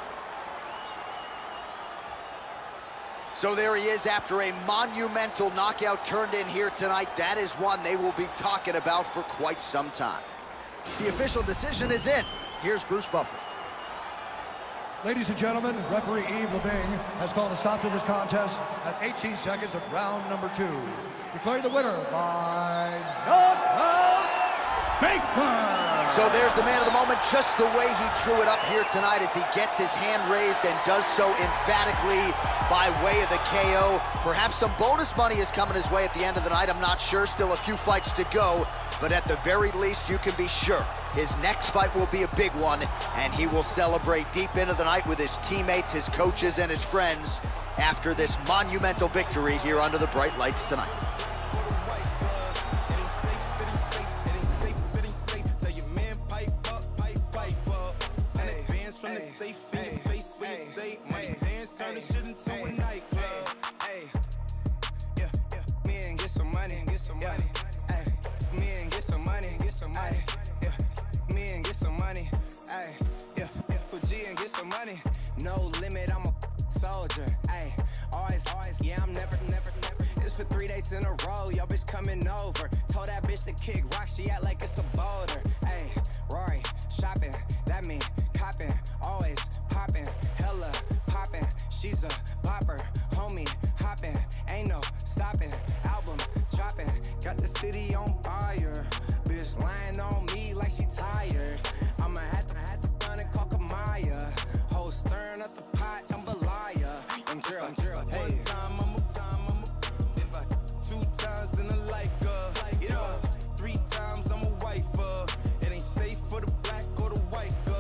So there he is after a monumental knockout turned in here tonight. That is one they will be talking about for quite some time. The official decision is in. Here's Bruce Buffer. Ladies and gentlemen, referee Yves Lebing has called a stop to this contest at 18 seconds of round number 2. Declaring the winner by knockout, Baker! So there's the man of the moment, just the way he drew it up here tonight as he gets his hand raised and does so emphatically by way of the KO. Perhaps some bonus money is coming his way at the end of the night. I'm not sure. Still a few fights to go. But at the very least, you can be sure his next fight will be a big one, and he will celebrate deep into the night with his teammates, his coaches, and his friends after this monumental victory here under the bright lights tonight. No limit, I'm a soldier. Ay, always, yeah, I'm never. It's for 3 days in a row, yo bitch coming over. Told that bitch to kick rock, she act like it's a boulder. Ay, Rory, shopping, that mean copping, always popping, hella popping. She's a bopper, homie, hopping, ain't no stopping. Album dropping, got the city on fire. Bitch lying on me like she tired. I'ma have to run and call Kamaya. Stirring up the pot, jambalaya. I'm drill. Hey. One time, I'm a if I 2 times, then I like you know, 3 times, I'm a wife. It ain't safe for the black or the white girl.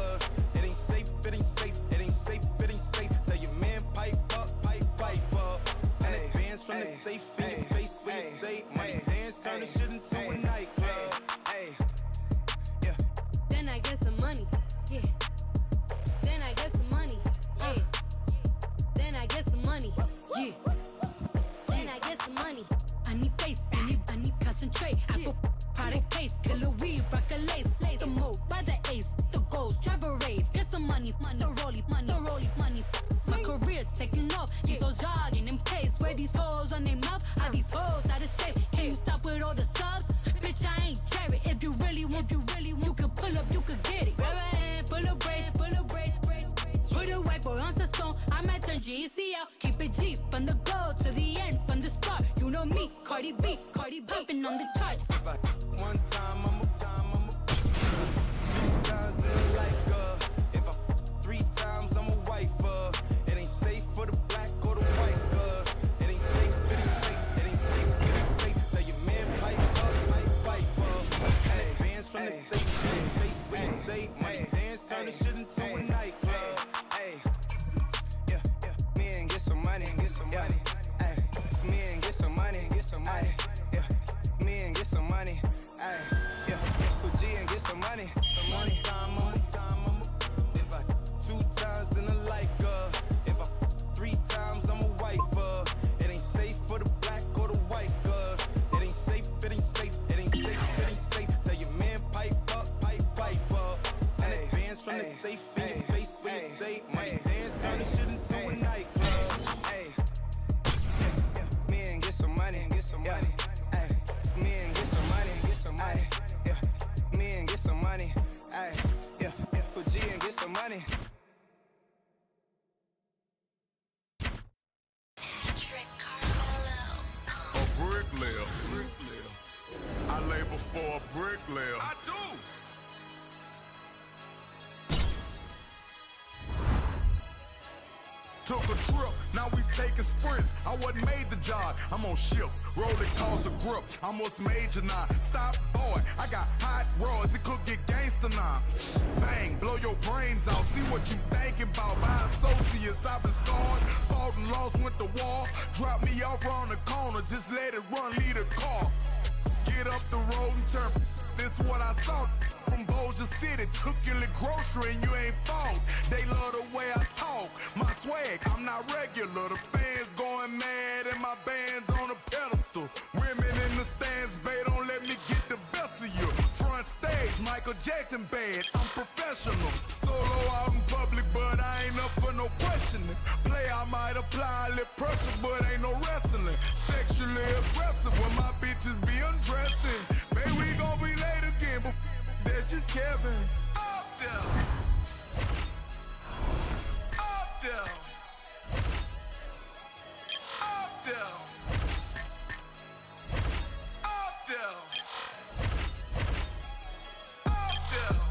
Cardi B, popping on the charts. One time, I'm a two times, then like if I 3 times, I'm a wife. It ain't safe for the black or the white. It ain't safe, it ain't safe, it ain't safe, it ain't safe. Tell your man pipe up. Hey, bands from the safe, face where you say money dance, turn the shit into a nightclub. Hey, yeah, me and get some money, get some money. Hey, me and get some money, get some money. Yeah, me and get some money. Hey, yeah, put G and get some money. One time, if I 2 times, then I like if I 3 times, I'm a wife. It ain't safe for the black or the white. It ain't safe, it ain't safe, it ain't safe, it ain't safe. Tell your man pipe up. And it bands from the safe in your face when you say money dance, turn the shit into a nightclub. Hey, yeah, me and get some money, get some money. Hey, me and get some money, get some money. Yeah, me and get some money. Hey, yeah, put G and get some money. A bricklayer. I labor for a bricklayer. I do. Took a trip, now we taking sprints. I wasn't made to jog, I'm on ships. Rolling cause a grip, I'm what's major now. Stop, boy, I got hot rods, it could get gangster now. Bang, blow your brains out, see what you thinking about. My associates, I've been scarred, fought and lost, went to war. Drop me off around the corner, just let it run, lead a car. Get up the road and turn, this what I thought. From Bossier City, took your little grocery and you ain't fault. They love the way I talk, my swag, I'm not regular. The fans going mad and my band's on a pedestal. Women in the stands, babe, don't let me get the best of you. Front stage, Michael Jackson bad, I'm professional. Solo out in public, but I ain't up for no questioning. Play, I might apply a little pressure, but ain't no wrestling. Sexually aggressive when my bitches be undressing. Baby, we gon' be late again, but that's just Kevin. Up there. Up there. Up there. Up there. Up there.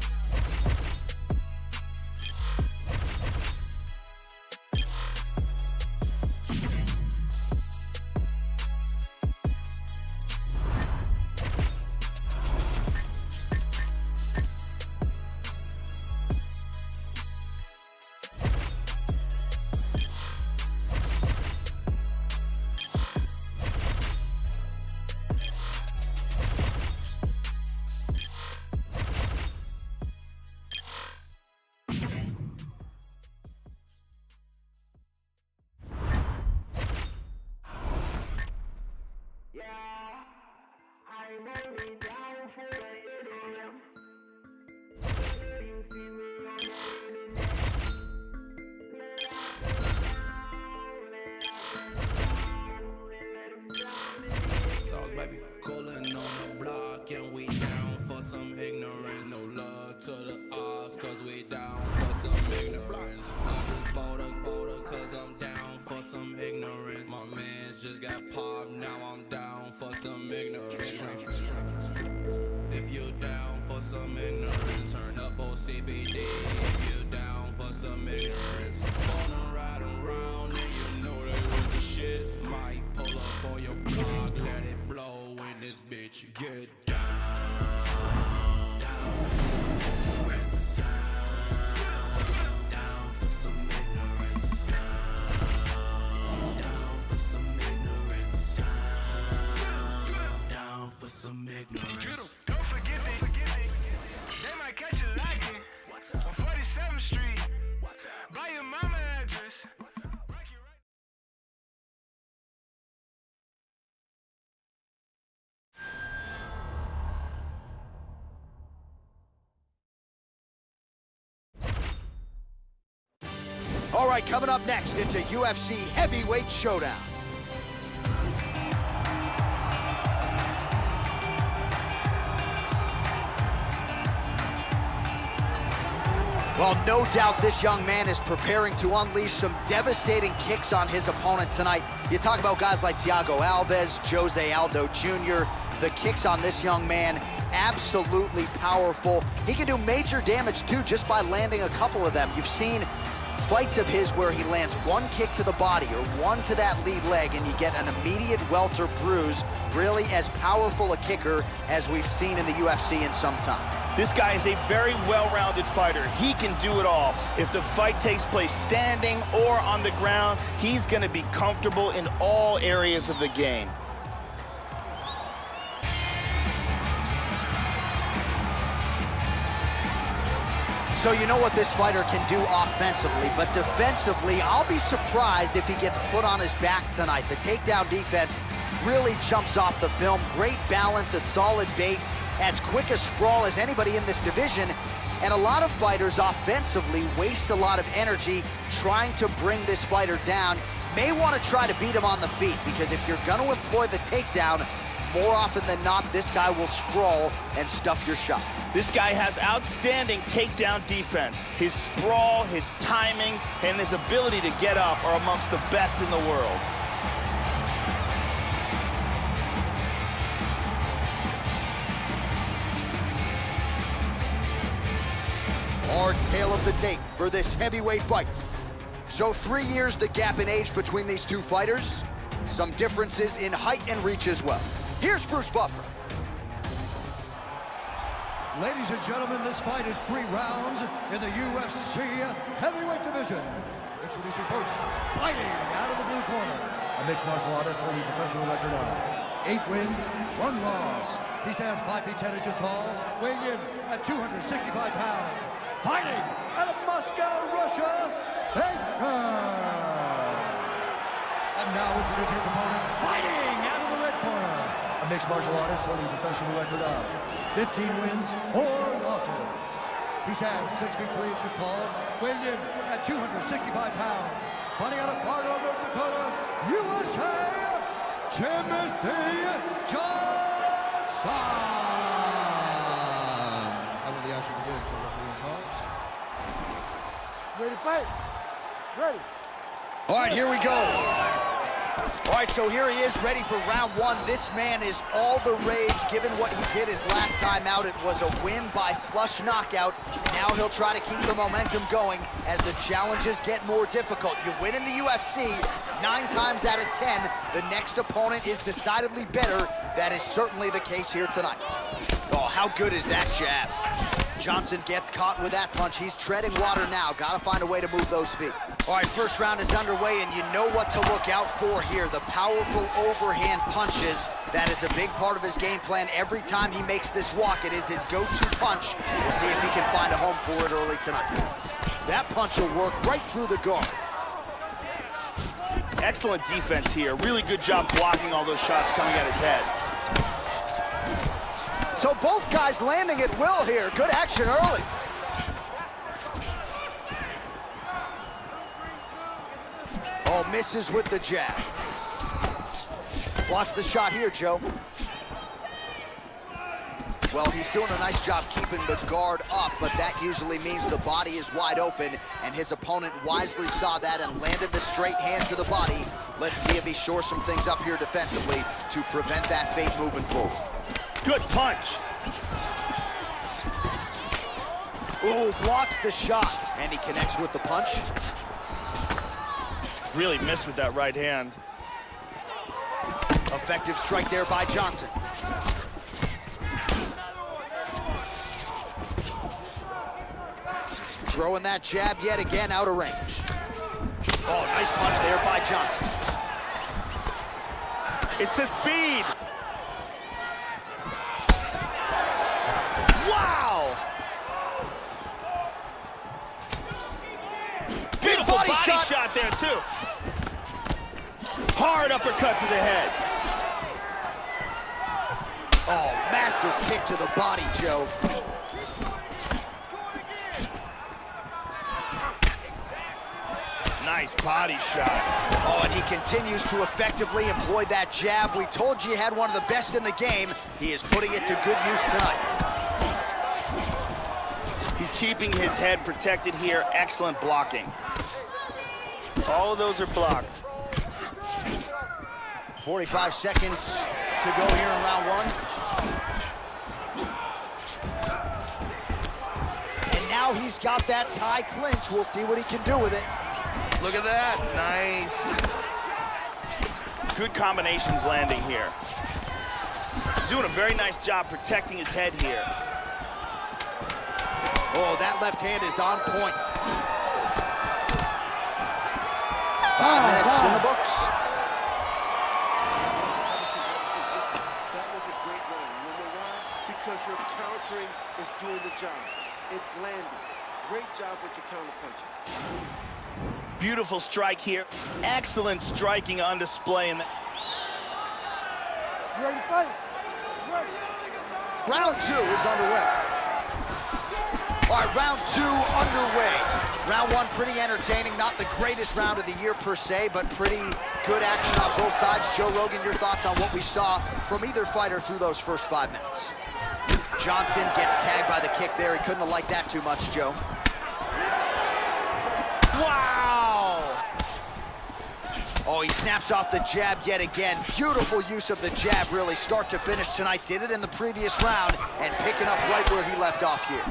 Baby, coolin' on the block and we down for some ignorance. No love to the odds cause we down for some ignorance. I just bought a cause I'm down for some ignorance. My mans just got popped, now I'm down for some ignorance. If you down for some ignorance, turn up OCBD. If you down for some ignorance, wanna ride around and you know they with the shit. Might pull up on your blog, let it blow in this bitch. Get down, down for some ignorance, down for some ignorance, down for some ignorance, down for some ignorance. Don't forget me. They might catch you lacking on 47th Street. Buy your mama address. All right, coming up next, it's a UFC heavyweight showdown. Well, no doubt this young man is preparing to unleash some devastating kicks on his opponent tonight. You talk about guys like Thiago Alves, Jose Aldo Jr., the kicks on this young man, absolutely powerful. He can do major damage too just by landing a couple of them. You've seen fights of his where he lands one kick to the body or one to that lead leg and you get an immediate welter bruise. Really as powerful a kicker as we've seen in the UFC in some time. This guy is a very well-rounded fighter. He can do it all. If the fight takes place standing or on the ground, he's going to be comfortable in all areas of the game. So you know what this fighter can do offensively, but defensively, I'll be surprised if he gets put on his back tonight. The takedown defense really jumps off the film. Great balance, a solid base, as quick a sprawl as anybody in this division. And a lot of fighters offensively waste a lot of energy trying to bring this fighter down. May want to try to beat him on the feet, because if you're going to employ the takedown, more often than not, this guy will sprawl and stuff your shot. This guy has outstanding takedown defense. His sprawl, his timing, and his ability to get up are amongst the best in the world. Our tale of the tape for this heavyweight fight. So 3 years the gap in age between these two fighters. Some differences in height and reach as well. Here's Bruce Buffer. Ladies and gentlemen, this fight is 3 rounds in the UFC heavyweight division. Introducing first, fighting out of the blue corner, a mixed martial artist holding a professional record of 8 wins, 1 loss. He stands 5 feet 10 inches tall, weighing in at 265 pounds. Fighting out of Moscow, Russia, Baker. And now introducing his opponent, fighting out of the red corner, a mixed martial artist holding a professional record of 15 wins, 4 losses. He stands 6 feet 3 inches tall, weighing in at 265 pounds. Fighting out of Fargo, North Dakota, USA, Timothy Johnson. I will the action begin, so referee in charge. Ready to fight? Ready. All right, here we go. All right, so here he is, ready for round 1. This man is all the rage, given what he did his last time out. It was a win by flush knockout. Now he'll try to keep the momentum going as the challenges get more difficult. You win in the UFC, 9 times out of 10, the next opponent is decidedly better. That is certainly the case here tonight. Oh, how good is that jab? Johnson gets caught with that punch. He's treading water now. Gotta find a way to move those feet. All right, first round is underway, and you know what to look out for here. The powerful overhand punches. That is a big part of his game plan. Every time he makes this walk, it is his go-to punch. We'll see if he can find a home for it early tonight. That punch will work right through the guard. Excellent defense here. Really good job blocking all those shots coming at his head. So both guys landing at will here. Good action early. Oh, misses with the jab. Watch the shot here, Joe. Well, he's doing a nice job keeping the guard up, but that usually means the body is wide open, and his opponent wisely saw that and landed the straight hand to the body. Let's see if he shores some things up here defensively to prevent that fate moving forward. Good punch. Ooh, blocks the shot, and he connects with the punch. Really missed with that right hand. Effective strike there by Johnson. Throwing that jab yet again out of range. Oh, nice punch there by Johnson. It's the speed. Wow! Beautiful body shot there, too. Hard uppercut to the head. Oh, massive kick to the body, Joe. Nice body shot. Oh, and he continues to effectively employ that jab. We told you he had one of the best in the game. He is putting it to good use tonight. He He's keeping his head protected here. Excellent blocking. All of those are blocked. 45 seconds to go here in round one. And now he's got that tie clinch. We'll see what he can do with it. Look at that, nice. Good combinations landing here. He's doing a very nice job protecting his head here. Oh, that left hand is on point. 5 minutes in the books. That was a great run. You know why? Because your countering is doing the job. It's landing. Great job with your counter punching. Beautiful strike here. Excellent striking on display in the... You ready to fight? Round two is underway. All right, round two underway. Round one pretty entertaining. Not the greatest round of the year per se, but pretty good action on both sides. Joe Rogan, your thoughts on what we saw from either fighter through those first 5 minutes? Johnson gets tagged by the kick there. He couldn't have liked that too much, Joe. Wow! Oh, he snaps off the jab yet again. Beautiful use of the jab, really, start to finish tonight. Did it in the previous round and picking up right where he left off here.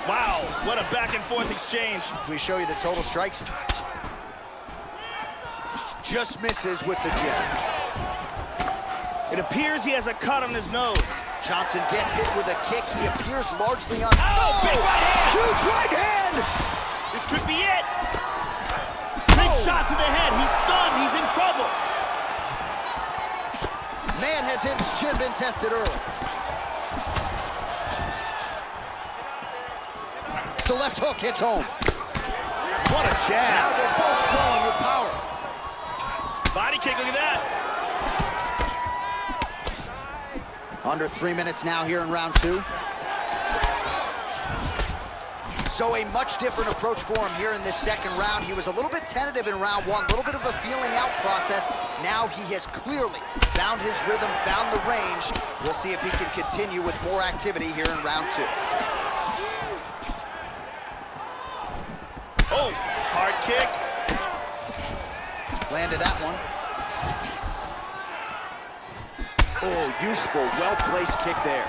Wow, what a back and forth exchange. Can we show you the total strikes? Just misses with the jab. It appears he has a cut on his nose. Johnson gets hit with a kick. He appears largely on... Oh, big right hand! Huge right hand! This could be it. Big shot to the head. He's stunned. He's in trouble. Man, has his chin been tested early. The left hook hits home. What a jab. Now they're both throwing with power. Body kick, look at that. Under 3 minutes now here in round two. So a much different approach for him here in this second round. He was a little bit tentative in round one, a little bit of a feeling out process. Now he has clearly found his rhythm, found the range. We'll see if he can continue with more activity here in round two. Oh, hard kick. Landed that one. Oh, useful, well-placed kick there.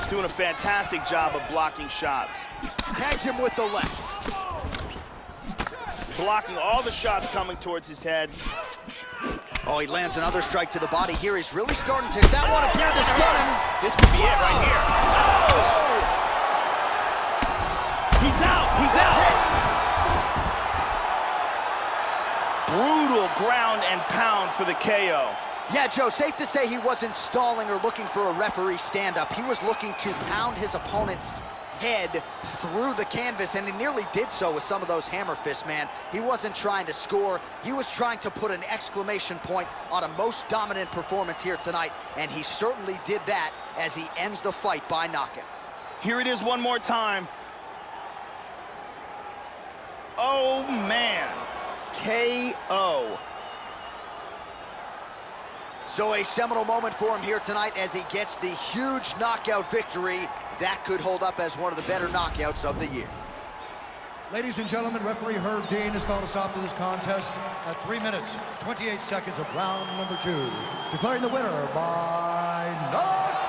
Doing a fantastic job of blocking shots. Tags him with the left. Blocking all the shots coming towards his head. Oh, he lands another strike to the body here. He's really starting to... That one appeared to stun him. This could be it right here. Oh! He's out. He's out. Brutal ground and pound for the KO. Yeah, Joe, safe to say he wasn't stalling or looking for a referee stand-up. He was looking to pound his opponent's head through the canvas, and he nearly did so with some of those hammer fists, man. He wasn't trying to score. He was trying to put an exclamation point on a most dominant performance here tonight, and he certainly did that as he ends the fight by knockout. Here it is one more time. Oh, man. KO. So a seminal moment for him here tonight as he gets the huge knockout victory. That could hold up as one of the better knockouts of the year. Ladies and gentlemen, referee Herb Dean has called a stop to this contest at 3 minutes, 28 seconds of round number 2. Declaring the winner by knockout,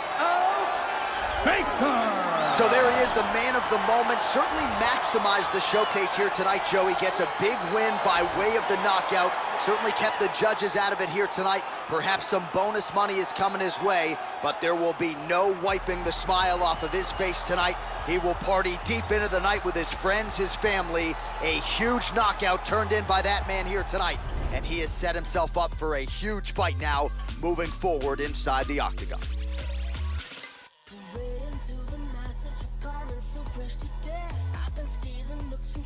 Baker! So there he is, the man of the moment. Certainly maximized the showcase here tonight, Joe. He gets a big win by way of the knockout. Certainly kept the judges out of it here tonight. Perhaps some bonus money is coming his way, but there will be no wiping the smile off of his face tonight. He will party deep into the night with his friends, his family. A huge knockout turned in by that man here tonight, and he has set himself up for a huge fight now moving forward inside the octagon.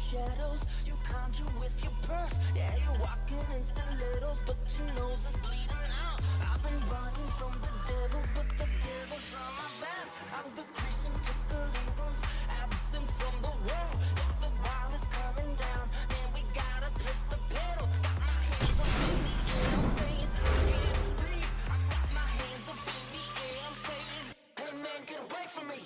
Shadows, you conjure with your purse. Yeah, you're walking in stilettos, but your nose is bleeding out. I've been running from the devil, but the devil's on my back. I'm decreasing to the levels, absent from the world. If the wall is coming down, man, we gotta press the pedal. Got my hands up in the air, I'm saying, I can't breathe. I got my hands up in the air, I'm saying, hey man, get away from me.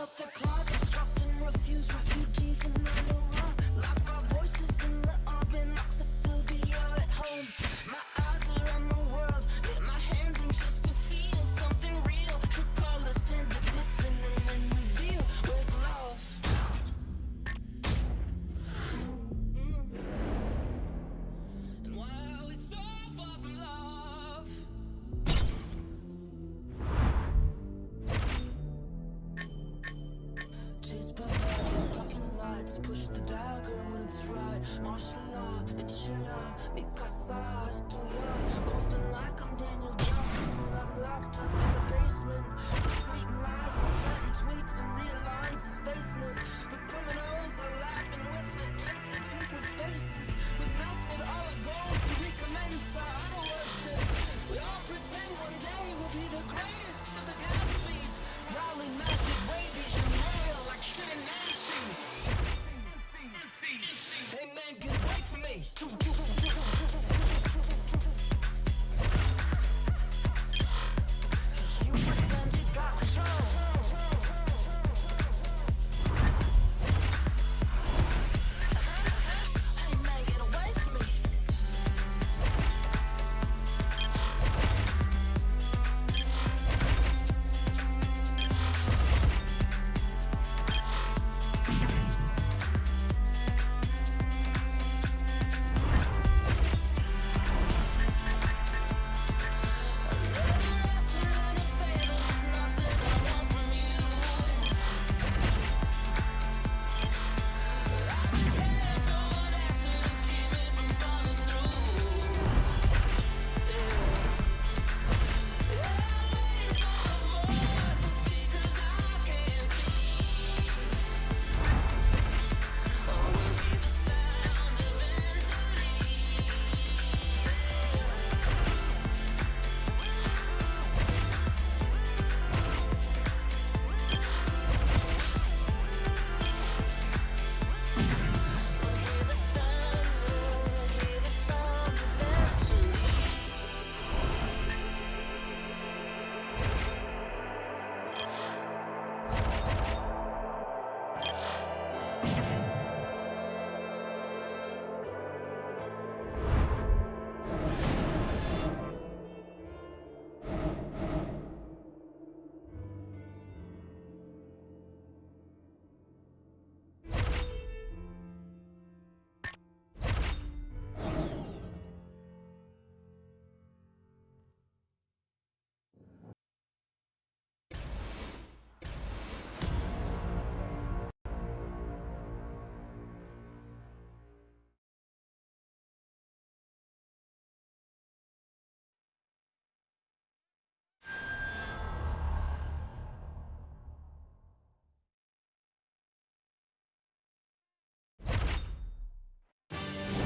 up the closet, obstruct and refuse, refugees and underrun. Lock our voices in the oven, locks of Sylvia at home. My eyes are on the world, let my hands in just to feel something real. Could call us tender, listen and then reveal where's love. And why are we so far from love? Chased by badges, blocking lights, push the dagger when it's right. Martial law, inshallah, Mikasa, Stuya, ghosting like I'm Daniel Johnson when I'm locked up in the basement. Reading lies and sending tweets and realigns his facelift. The criminals are laughing with the empty, toothless faces. We melted all our gold to recommence our idol worship. We all pretend one day we'll be the greatest of the galaxies. Growling massive wavish and royal like shit in Nancy. Hey man, get away from me. You pretend you got control. Hey man, get away from me.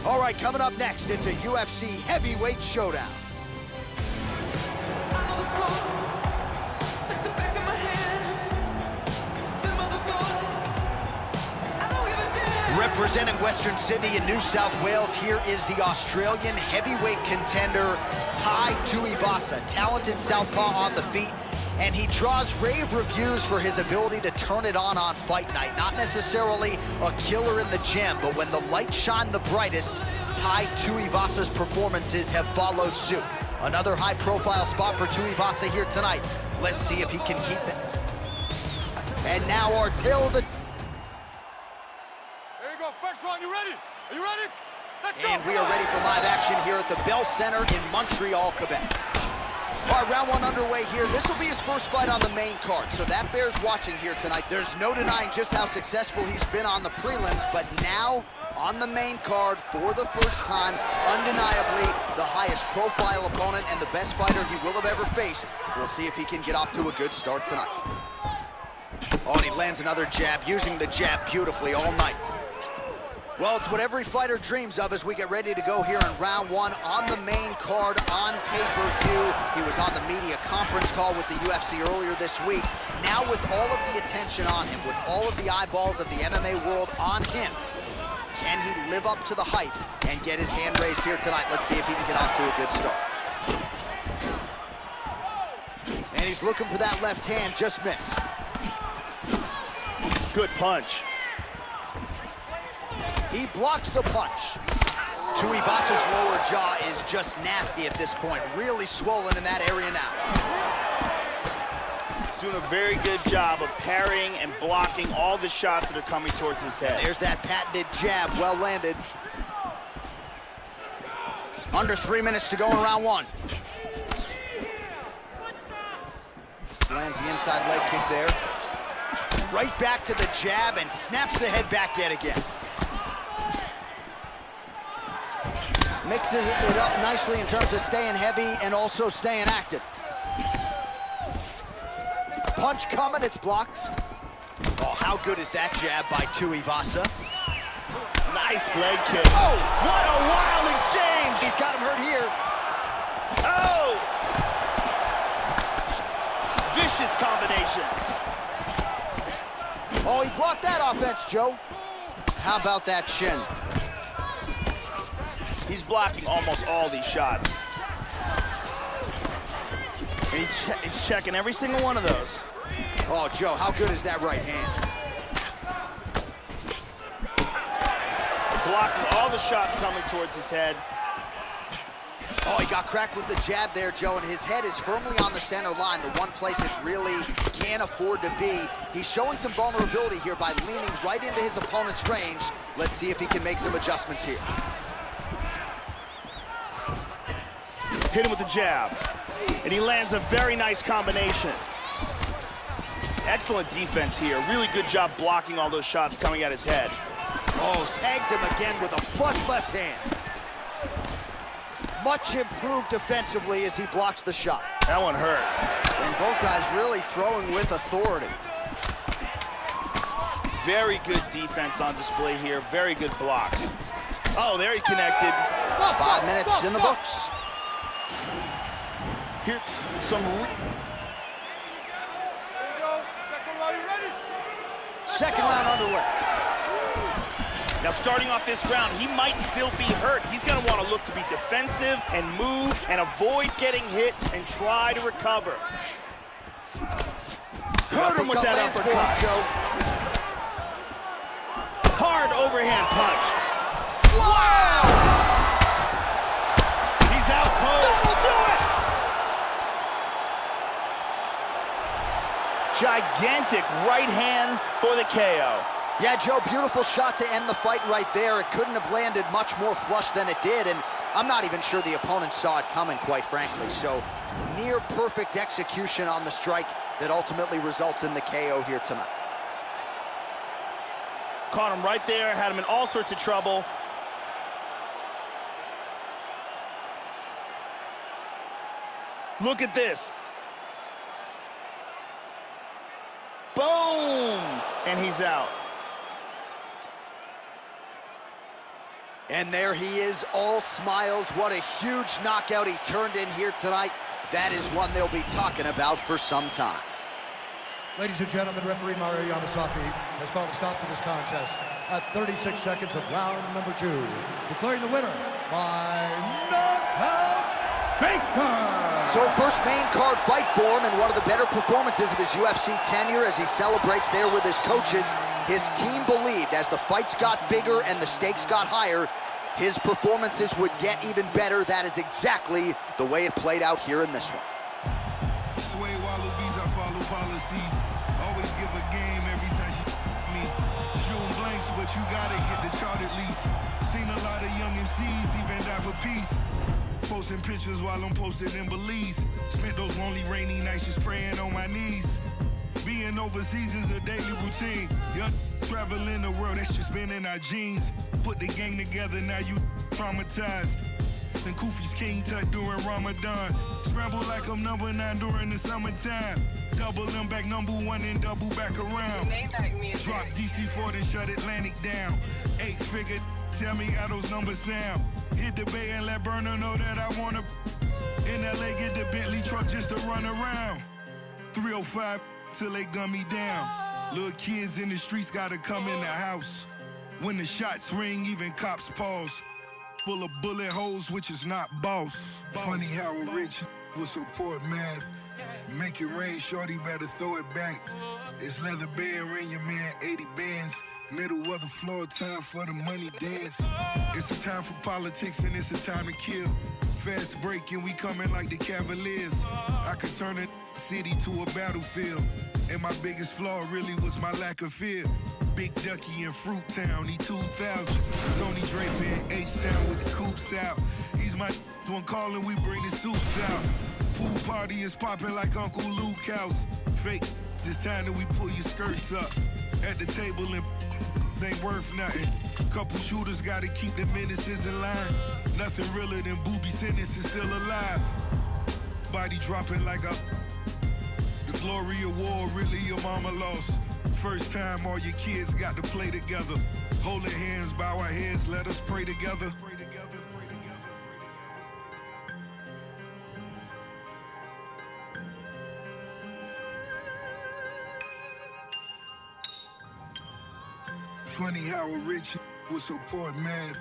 All right, coming up next, it's a UFC heavyweight showdown. Representing Western Sydney and New South Wales, here is the Australian heavyweight contender, Tai Tuivasa. Talented southpaw on the feet, and he draws rave reviews for his ability to turn it on fight night. Not necessarily a killer in the gym, but when the lights shine the brightest, Tai Tuivasa's performances have followed suit. Another high-profile spot for Tuivasa here tonight. Let's see if he can keep it. And now our tale of the... There you go, first round, you ready? Are you ready? Let's go! And we are ready for live action here at the Bell Center in Montreal, Quebec. All right, round one underway here. This will be his first fight on the main card, so that bears watching here tonight. There's no denying just how successful he's been on the prelims, but now on the main card for the first time, undeniably the highest profile opponent and the best fighter he will have ever faced. We'll see if he can get off to a good start tonight. Oh, and he lands another jab, using the jab beautifully all night. Well, it's what every fighter dreams of as we get ready to go here in round one on the main card on pay-per-view. He was on the media conference call with the UFC earlier this week. Now with all of the attention on him, with all of the eyeballs of the MMA world on him, can he live up to the hype and get his hand raised here tonight? Let's see if he can get off to a good start. And he's looking for that left hand, just missed. Good punch. He blocks the punch. Tuivasa's lower jaw is just nasty at this point. Really swollen in that area now. He's doing a very good job of parrying and blocking all the shots that are coming towards his head. There's that patented jab, well landed. Under 3 minutes to go in round one. Lands the inside leg kick there. Right back to the jab and snaps the head back yet again. Mixes it up nicely in terms of staying heavy and also staying active. Punch coming, it's blocked. Oh, how good is that jab by Tuivasa? Nice leg kick. Oh, what a wild exchange! He's got him hurt here. Oh! Vicious combinations. Oh, he blocked that offense, Joe. How about that shin? He's blocking almost all these shots. And he's checking every single one of those. Oh, Joe, how good is that right hand? Blocking all the shots coming towards his head. Oh, he got cracked with the jab there, Joe, and his head is firmly on the center line, the one place it really can't afford to be. He's showing some vulnerability here by leaning right into his opponent's range. Let's see if he can make some adjustments here. Hit him with the jab, and he lands a very nice combination. Excellent defense here. Really good job blocking all those shots coming at his head. Oh, tags him again with a flush left hand. Much improved defensively as he blocks the shot. That one hurt. And both guys really throwing with authority. Very good defense on display here. Very good blocks. Oh, there he connected. 5 minutes in the books. Here, some... Second round underway. Now, starting off this round, he might still be hurt. He's going to want to look to be defensive and move and avoid getting hit and try to recover. Hurt him with that uppercut. Hard overhand punch. Wow! He's out cold. That'll do it! Gigantic right hand for the KO. Yeah, Joe, beautiful shot to end the fight right there. It couldn't have landed much more flush than it did, and I'm not even sure the opponent saw it coming, quite frankly. So, near perfect execution on the strike that ultimately results in the KO here tonight. Caught him right there, had him in all sorts of trouble. Look at this. Boom! And he's out. And there he is, all smiles. What a huge knockout he turned in here tonight. That is one they'll be talking about for some time. Ladies and gentlemen, referee Mario Yamasaki has called a stop to this contest at 36 seconds of round number 2, declaring the winner by knockout, Baker! So first main card fight for him and one of the better performances of his UFC tenure as he celebrates there with his coaches. His team believed as the fights got bigger and the stakes got higher, his performances would get even better. That is exactly the way it played out here in this one. Sway wallabies, I follow policies. Always give a game every time she me. Shooting blanks, but you gotta hit the chart at least. Seen a lot of young MCs even die for peace. Posting pictures while I'm posted in Belize. Spent those lonely rainy nights just praying on my knees. Being overseas is a daily routine. Young traveling the world, that's just been in our genes. Put the gang together, now you traumatized. And Kufi's King Tut during Ramadan. Scramble like I'm number 9 during the summertime. Double them back number 1 and double back around. Drop DC4 then shut Atlantic down. 8-figure, tell me how those numbers sound. Hit the bay and let Burner know that I wanna. In LA, get the Bentley truck just to run around. 305 till they gun me down. Little kids in the streets gotta come in the house. When the shots ring, even cops pause. Full of bullet holes, which is not boss. Funny how a rich will support math. Make it rain, shorty, better throw it back. It's leather band, ring your man 80 bands. Middle of the floor, time for the money dance. It's a time for politics and it's a time to kill. Fast break and we coming like the Cavaliers. I could turn a city to a battlefield. And my biggest flaw really was my lack of fear. Big Ducky in Fruit Town, he 2000. Tony Draper in H-Town with the coops out. He's my one calling, we bring the suits out. Pool party is popping like Uncle Luke house. Fake, it's time that we pull your skirts up. At the table and ain't worth nothing. Couple shooters gotta keep the menaces in line. Nothing realer than booby sentences still alive. Body dropping like a... The glory of war, really your mama lost. First time all your kids got to play together. Holding hands, bow our heads, let us pray together. Funny how a rich will support math.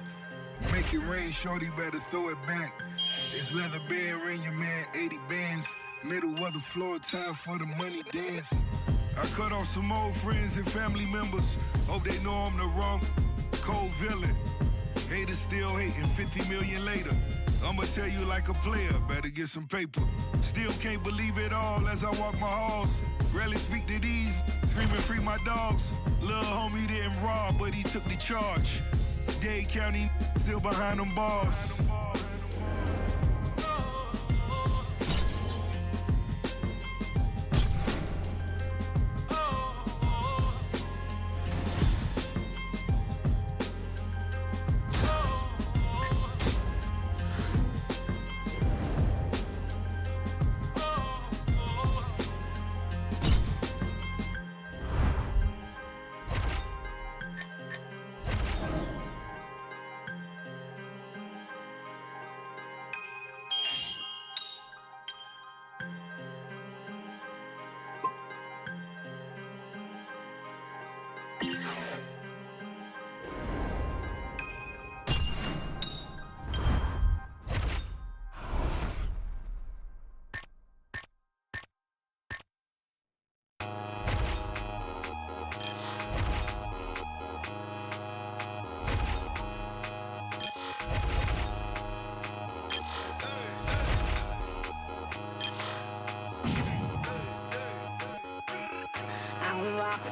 Make it rain, shorty, better throw it back. It's leather band, ring your man 80 bands. Middle of the floor, time for the money dance. I cut off some old friends and family members. Hope they know I'm the wrong cold villain. Haters still hating 50 million later. I'ma tell you like a player, better get some paper. Still can't believe it all as I walk my halls. Rarely speak to these, screaming free my dogs. Lil' homie didn't rob, but he took the charge. Dade County still behind them bars.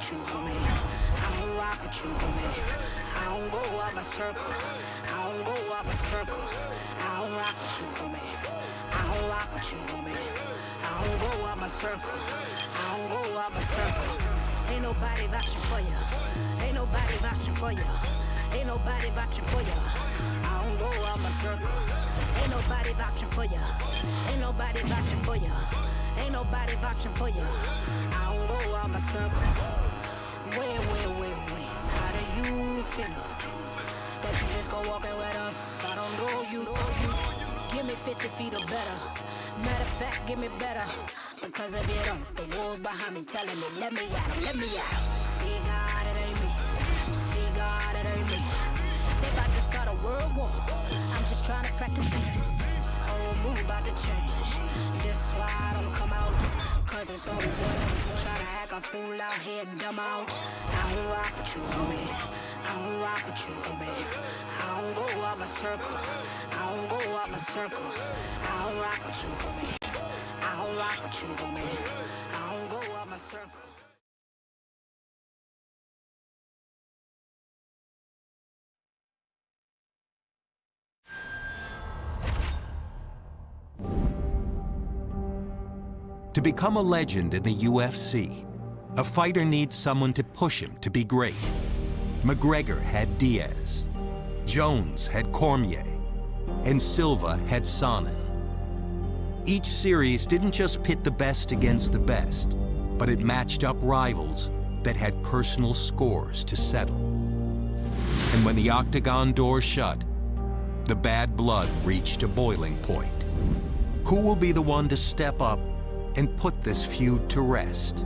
with you, homie. I don't rock with you, homie. I don't go out my circle. I don't go out my circle. I don't rock with you, homie. I don't rock with you, homie. I don't go out my circle. I don't go out my circle. Ain't nobody vouching for you. Ain't nobody vouching for you. Ain't nobody vouching for you. I don't go out my circle. Ain't nobody vouching for you. Ain't nobody vouching for you. Ain't nobody vouching for you. I don't go out my circle. Wait. How do you feel? That you just go walking with us? I don't know you. Give me 50 feet or better. Matter of fact, give me better. Because if you don't, the walls behind me telling me, let me out. See God, it ain't me. See God, it ain't me. They about to start a world war. I'm just trying to practice peace. Whole mood about to change. This why I don't come out. Cause it's always one try to act a fool out here and dumb out. I don't rock with you, homie. I don't rock with you, homie. I don't go out my circle. I don't go out my circle. I don't rock with you, homie. I don't rock with you, homie. I don't go out my circle. To become a legend in the UFC, a fighter needs someone to push him to be great. McGregor had Diaz, Jones had Cormier, and Silva had Sonnen. Each series didn't just pit the best against the best, but it matched up rivals that had personal scores to settle. And when the octagon door shut, the bad blood reached a boiling point. Who will be the one to step up and put this feud to rest?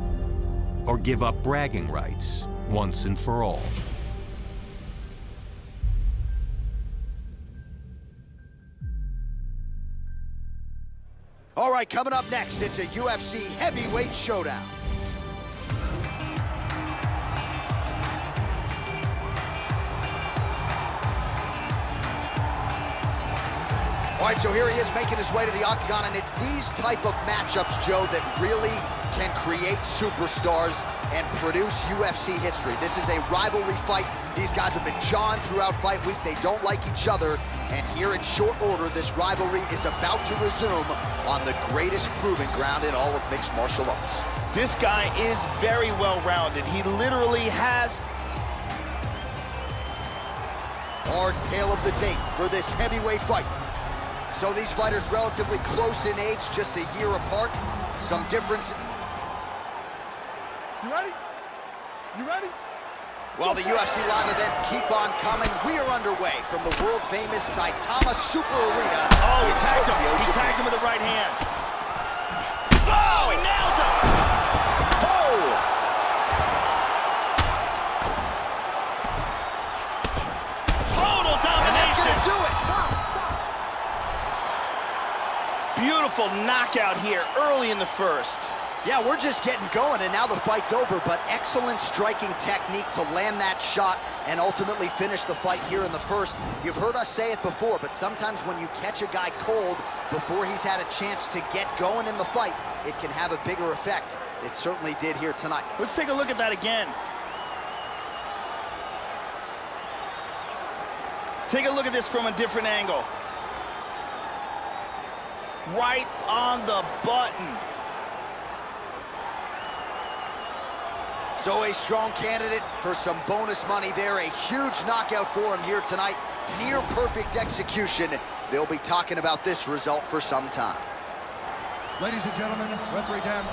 Or give up bragging rights once and for all? All right. right, coming up next, it's a UFC heavyweight showdown. All right, so here he is making his way to the octagon, and it's these type of matchups, Joe, that really can create superstars and produce UFC history. This is a rivalry fight. These guys have been jawing throughout fight week. They don't like each other, and here in short order, this rivalry is about to resume on the greatest proving ground in all of mixed martial arts. This guy is very well-rounded. He literally has... Our tale of the tape for this heavyweight fight. So these fighters relatively close in age, just a year apart. Some difference. You ready? You ready? Well, the UFC live events keep on coming. We are underway from the world-famous Saitama Super Arena. Oh, he tagged him. He tagged him with the right hand. Oh, he nailed him. Oh! Total domination. And that's gonna do it. Beautiful knockout here early in the first. Yeah, we're just getting going, and now the fight's over, but excellent striking technique to land that shot and ultimately finish the fight here in the first. You've heard us say it before, but sometimes when you catch a guy cold before he's had a chance to get going in the fight, it can have a bigger effect. It certainly did here tonight. Let's take a look at that again. Take a look at this from a different angle. Right on the button. So a strong candidate for some bonus money there. A huge knockout for him here tonight. Near perfect execution. They'll be talking about this result for some time. Ladies and gentlemen, referee Dan.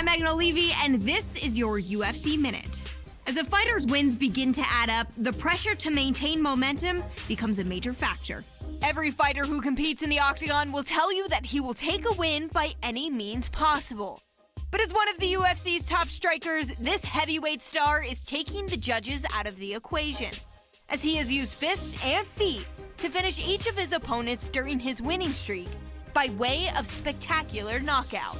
Megan O'Leary, and this is your UFC Minute. As a fighter's wins begin to add up, the pressure to maintain momentum becomes a major factor. Every fighter who competes in the octagon will tell you that he will take a win by any means possible. But as one of the UFC's top strikers, this heavyweight star is taking the judges out of the equation, as he has used fists and feet to finish each of his opponents during his winning streak by way of spectacular knockout.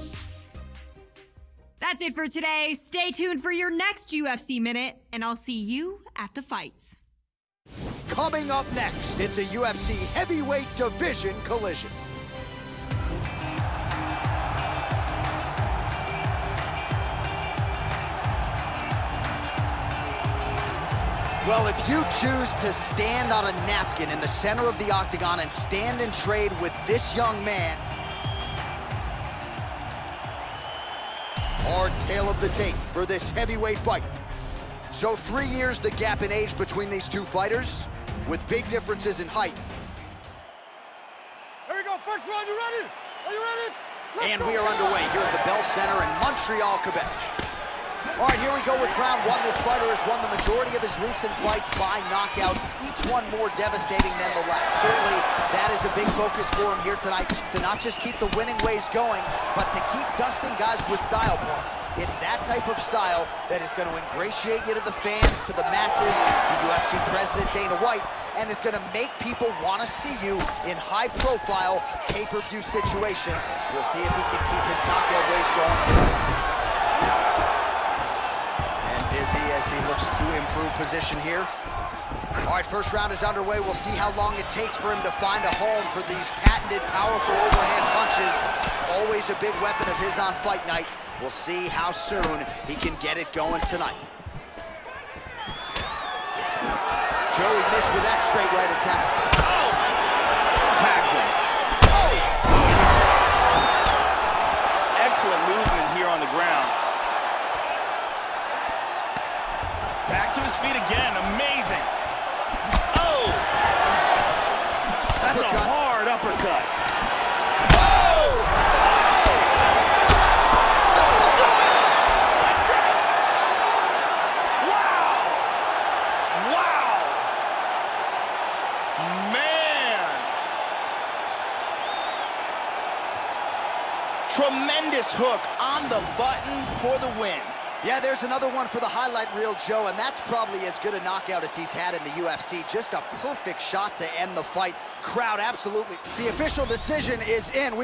That's it for today. Stay tuned for your next UFC Minute, and I'll see you at the fights. Coming up next, it's a UFC heavyweight division collision. Well, if you choose to stand on a napkin in the center of the octagon and stand and trade with this young man, our tale of the tape for this heavyweight fight. So 3 years the gap in age between these two fighters, with big differences in height. Here we go, first round, you ready? Are you ready? And we are underway here at the Bell Center in Montreal, Quebec. All right, here we go with round one. This fighter has won the majority of his recent fights by knockout, each one more devastating than the last. Certainly, that is a big focus for him here tonight, to not just keep the winning ways going, but to keep dusting guys with style points. It's that type of style that is going to ingratiate you to the fans, to the masses, to UFC President Dana White, and is going to make people want to see you in high-profile pay-per-view situations. We'll see if he can keep his knockout ways going. Busy as he looks to improve position here. All right, first round is underway. We'll see how long it takes for him to find a home for these patented, powerful overhand punches. Always a big weapon of his on fight night. We'll see how soon he can get it going tonight. Joey missed with that straight right attempt. Oh! Tags him. Oh! Excellent movement here on the ground. Back to his feet again, amazing. Oh! That's a hard uppercut. Oh! Wow! Wow! Man! Tremendous hook on the button for the win. Yeah, there's another one for the highlight reel, Joe, and that's probably as good a knockout as he's had in the UFC. Just a perfect shot to end the fight. Crowd absolutely. The official decision is in.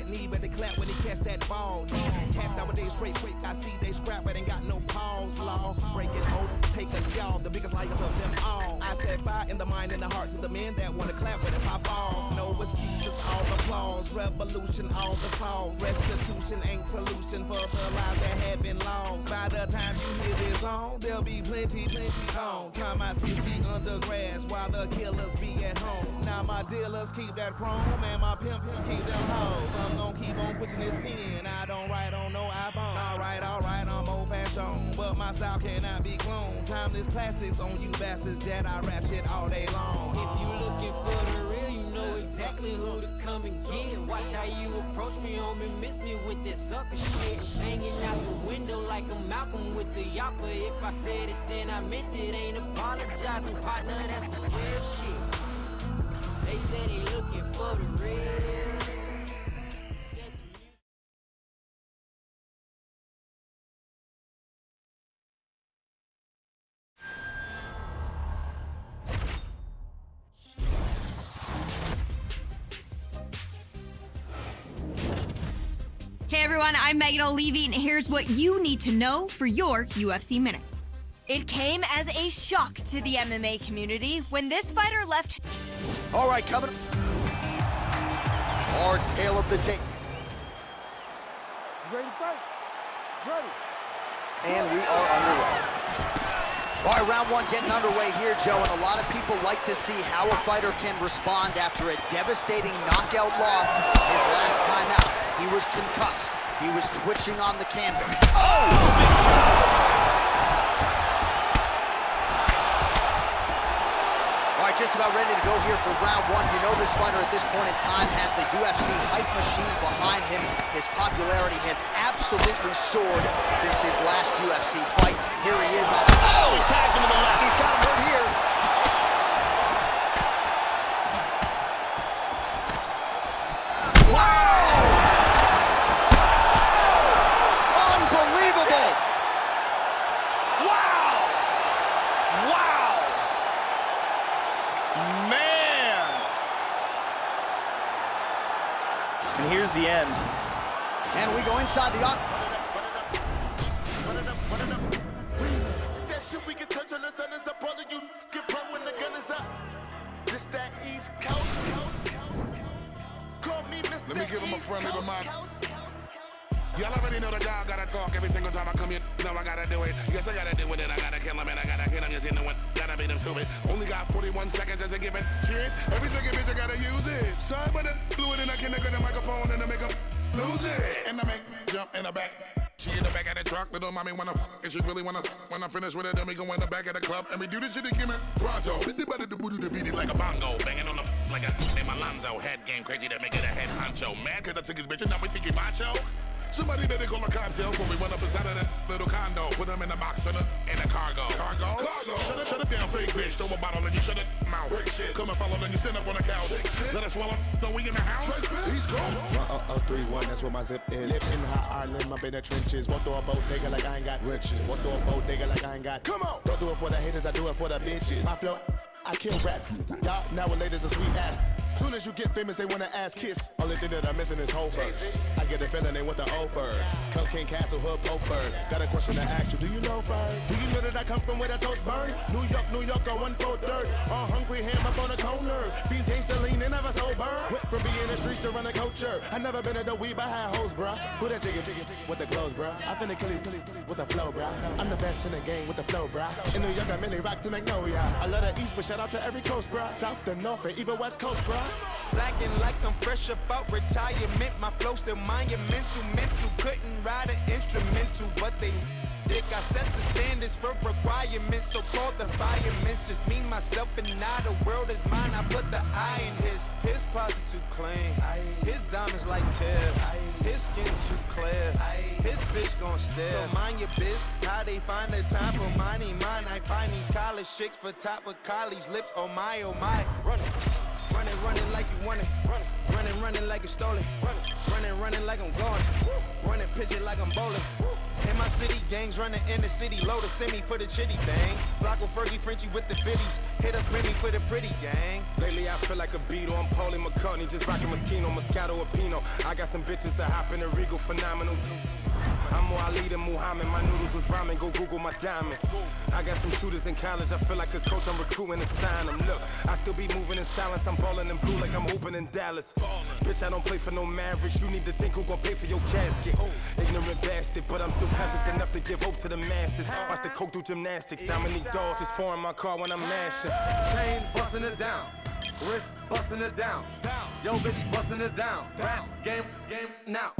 that knee, but they clap when they catch that ball. These cats nowadays straight quick. I see they scrap, but ain't got no pause. Laws breaking hold, take a y'all, the biggest liars of them all. I said fire in the mind and the hearts of the men that wanna clap when it pop off. No excuses, all applause, revolution, all the cause. Restitution ain't solution for the lives that had been lost. By the time you hear this song, there'll be plenty on. Time I 6 feet under grass while the killers be at home. Now my dealers keep that chrome and my pimp keep them hoes. I'm gonna keep on pushing this pen. I don't write on no iPhone. Alright, I'm old fashioned, but my style cannot be cloned. Timeless classics on you bastards that I rap shit all day long. If you looking for the real, you know exactly who to come and get. Watch how you approach me, homie, miss me with that sucker shit. Hanging out the window like a Malcolm with the yapper. If I said it, then I meant it. Ain't apologizing, partner, that's some real shit. They say they looking for the real. Hey everyone, I'm Megan O'Leary, and here's what you need to know for your UFC Minute. It came as a shock to the MMA community when this fighter left. All right, coming. Our tale of the tape. Ready to fight? Ready. And we are underway. All right, round one getting underway here, Joe, and a lot of people like to see how a fighter can respond after a devastating knockout loss his last time out. He was concussed. He was twitching on the canvas. Oh! All right, just about ready to go here for round one. You know this fighter at this point in time has the UFC hype machine behind him. His popularity has absolutely soared since his last UFC fight. Here he is. Oh! He tagged him to the left. He's got him hurt here. Wow! Unbelievable! Wow! Wow! Man! And here's the end. And we go inside the octagon. We can touch on the sun is up, all of you get pro when the gun is up. This that East Coast. Call me Mr. Let me give him a friendly reminder. Y'all already know the guy gotta talk every single time I come here. Now I gotta do it. Yes, I gotta do it. And I gotta kill him and I gotta hit him. Yes, you know what? Gotta beat him stupid. Only got 41 seconds as a given shit. Every second bitch I gotta use it. Sorry, but I blew it and I can't get the microphone and I make him lose it. And I make jump in the back. She in the back of the truck, little mommy wanna and she really wanna. When I finish with it, then we go in the back of the club and we do this shit again, pronto. Hit the better to booty to beat it like a bongo, banging on the like a name Alonzo. Head game crazy to make it a head honcho. Mad cause I took his bitch and now we think he macho. Somebody better call a cocktail when we went up inside of that little condo. Put him in the box in the cargo. Cargo? Shut it down, fake bitch. Throw a bottle and you shut it mouth. Come and follow and you stand up on the couch. Let us swallow. No, we in the house. He's cool. 1031, that's where my zip is. Live in hot Ireland, up in the trenches. Walk through a bodega like I ain't got riches. Walk through a bodega like I ain't got. Come on. Don't do it for the haters, I do it for the bitches. My flow, I kill rap. Y'all nowadays a sweet ass. Soon as you get famous, they wanna ass kiss. Only thing that I'm missing is whole verse. I get the feeling they want the offer. Cocaine Castle, Hood, Oakford. Got a question to ask you, do you know Fern? Do you know that I come from where the toast burn? New York, on 143rd. All hungry, ham up on the corner. Fiends ain't still lean, they never sober. Went from being in the streets to run a culture. I never been at the weed, but I had hoes, bruh. Who that chicken with the clothes, bruh? I finna kill you with the flow, bruh. I'm the best in the game with the flow, bruh. In New York, I mainly rock to Magnolia. I love the East, but shout out to every coast, bruh. South to North, and even West Coast, bruh. Blacking like I'm fresh about retirement. My flow still monumental, mental. Couldn't ride an instrumental, but they dick. I set the standards for requirements, so called environments. Just me, myself, and now the world is mine. I put the I in his posse too clean. His diamonds like tear. His skin too clear. His bitch gon' stare. So mind your biz. How they find the time for mine? I find these college chicks for top of college lips. Oh my, running. Running like you want it. Running like it's stolen. Running like I'm going. Running, pitch it like I'm bowling. In my city, gangs running in the city. Load a semi for the chitty bang. Blocko, Fergie, Frenchie with the biddies. Hit us pretty for the pretty gang. Lately I feel like a Beatle, I'm Paulie McCartney, just rocking Moschino, Moscato, or Pinot. I got some bitches that hop in the Regal, phenomenal. I'm more Ali than Muhammad, my noodles was ramen, go Google my diamonds. I got some shooters in college, I feel like a coach, I'm recruiting to sign them. Look, I still be moving in silence, I'm balling in blue like I'm hooping in Dallas. Bitch, I don't play for no Mavericks, you need to think who gon' pay for your casket. Ignorant bastard, but I'm still conscious enough to give hope to the masses. Watch the coke do gymnastics, Dominique Dawes is pouring my car when I'm mashing. Chain busting it down, wrist busting it down. Yo, bitch busting it down. Rap game now.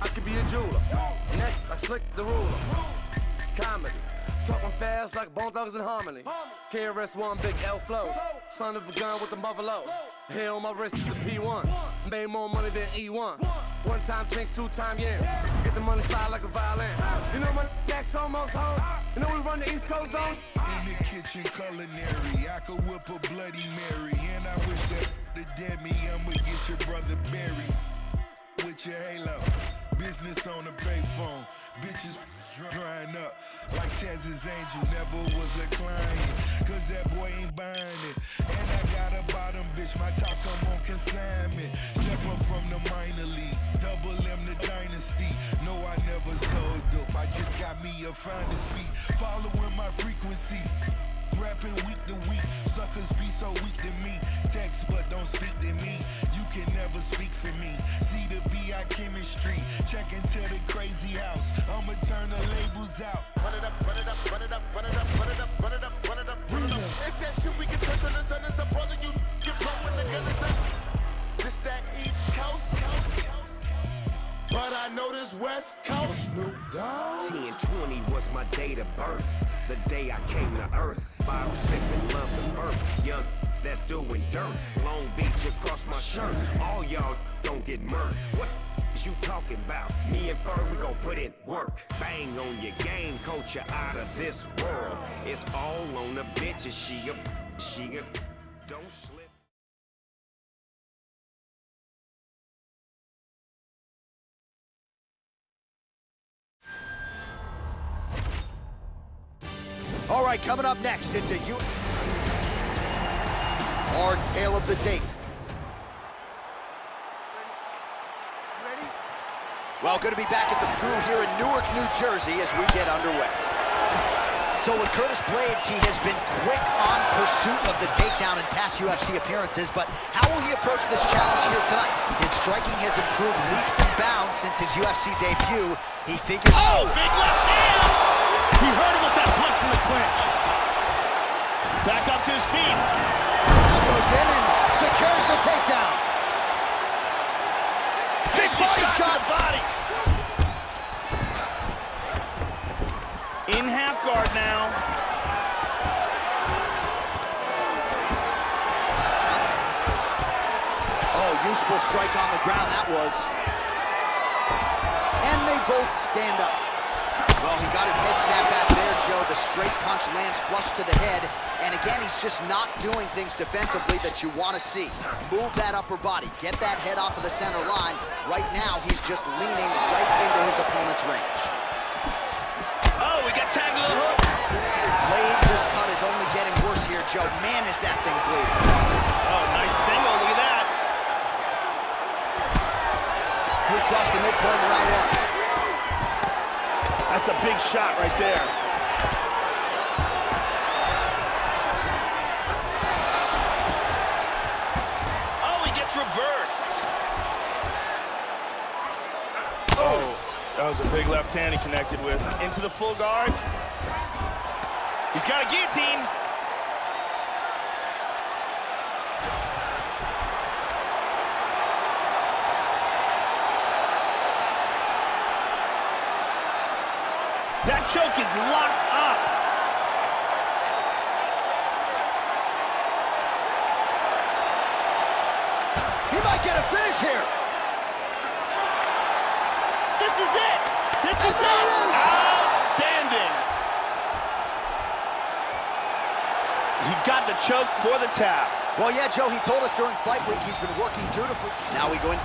I could be a jeweler, neck like Slick the Ruler. Comedy, talking fast like Bone Thugs in Harmony. KRS-One, big L flows. Son of a gun with the buffalo. Hair on my wrist is a P1. Made more money than E1. One time chinks, 2 time yams. Get the money slide like a violin. You know my neck's almost home. You know we run the East Coast zone. In the kitchen culinary, I could whip a Bloody Mary. And I wish that the dead me, I'ma get your brother buried. With your halo, business on the payphone. Bitches drying up like Tez's angel, never was a client. Cause that boy ain't buying it. And I got a bottom bitch, my top come on consignment. Step up from the minor league, double M the dynasty. No, I never sold dope, I just got me a finest feet. Following my frequency, rapping week to week. Suckers be so weak to me. Text but don't speak to me. You can never speak for me. See the BI chemistry. Check into the crazy house. I'ma turn the labels out. Run it up, run it up, run it up, run it up, run it up, run it up, run it up, run it up. It's that shit we can touch on the sun. It's up all of you. Get blown with the guns up. This that East Coast. But I know this West Coast. Snoop Dogg. 10/20 was my date of birth. The day I came to earth. Bottle sipping, love the birth. Young, that's doing dirt. Long Beach across my shirt. All y'all don't get murked. What is you talking about? Me and Fur, we gon' put in work. Bang on your game, coach you out of this world. It's all on the bitches. She a, don't slip. All right, coming up next, it's our tale of the tape. Well, going to be back at the Crew here in Newark, New Jersey as we get underway. So with Curtis Blades, he has been quick on pursuit of the takedown in past UFC appearances, but how will he approach this challenge here tonight? His striking has improved leaps and bounds since his UFC debut. He figures... Oh, big left hand! He hurt him with that punch in the clinch. Back up to his feet. Now goes in and secures the takedown. Big body shot. To the body. In half guard now. Oh, useful strike on the ground that was. And they both stand up. Well, he got his head snapped back there, Joe. The straight punch lands flush to the head. And again, he's just not doing things defensively that you want to see. Move that upper body. Get that head off of the center line. Right now, he's just leaning right into his opponent's range. Oh, we got tagged to the hook. Blades' cut is only getting worse here, Joe. Man, is that thing bleeding. Oh, nice single. Look at that. He crossed the midpoint round one. That's a big shot right there. Oh, he gets reversed. Oh, that was a big left hand he connected with. Into the full guard. He's got a guillotine. That choke is locked up. He might get a finish here. This is it. This is it. Outstanding. He got the choke for the tap. Well, yeah, Joe, he told us during fight week he's been working dutifully. Now we go in.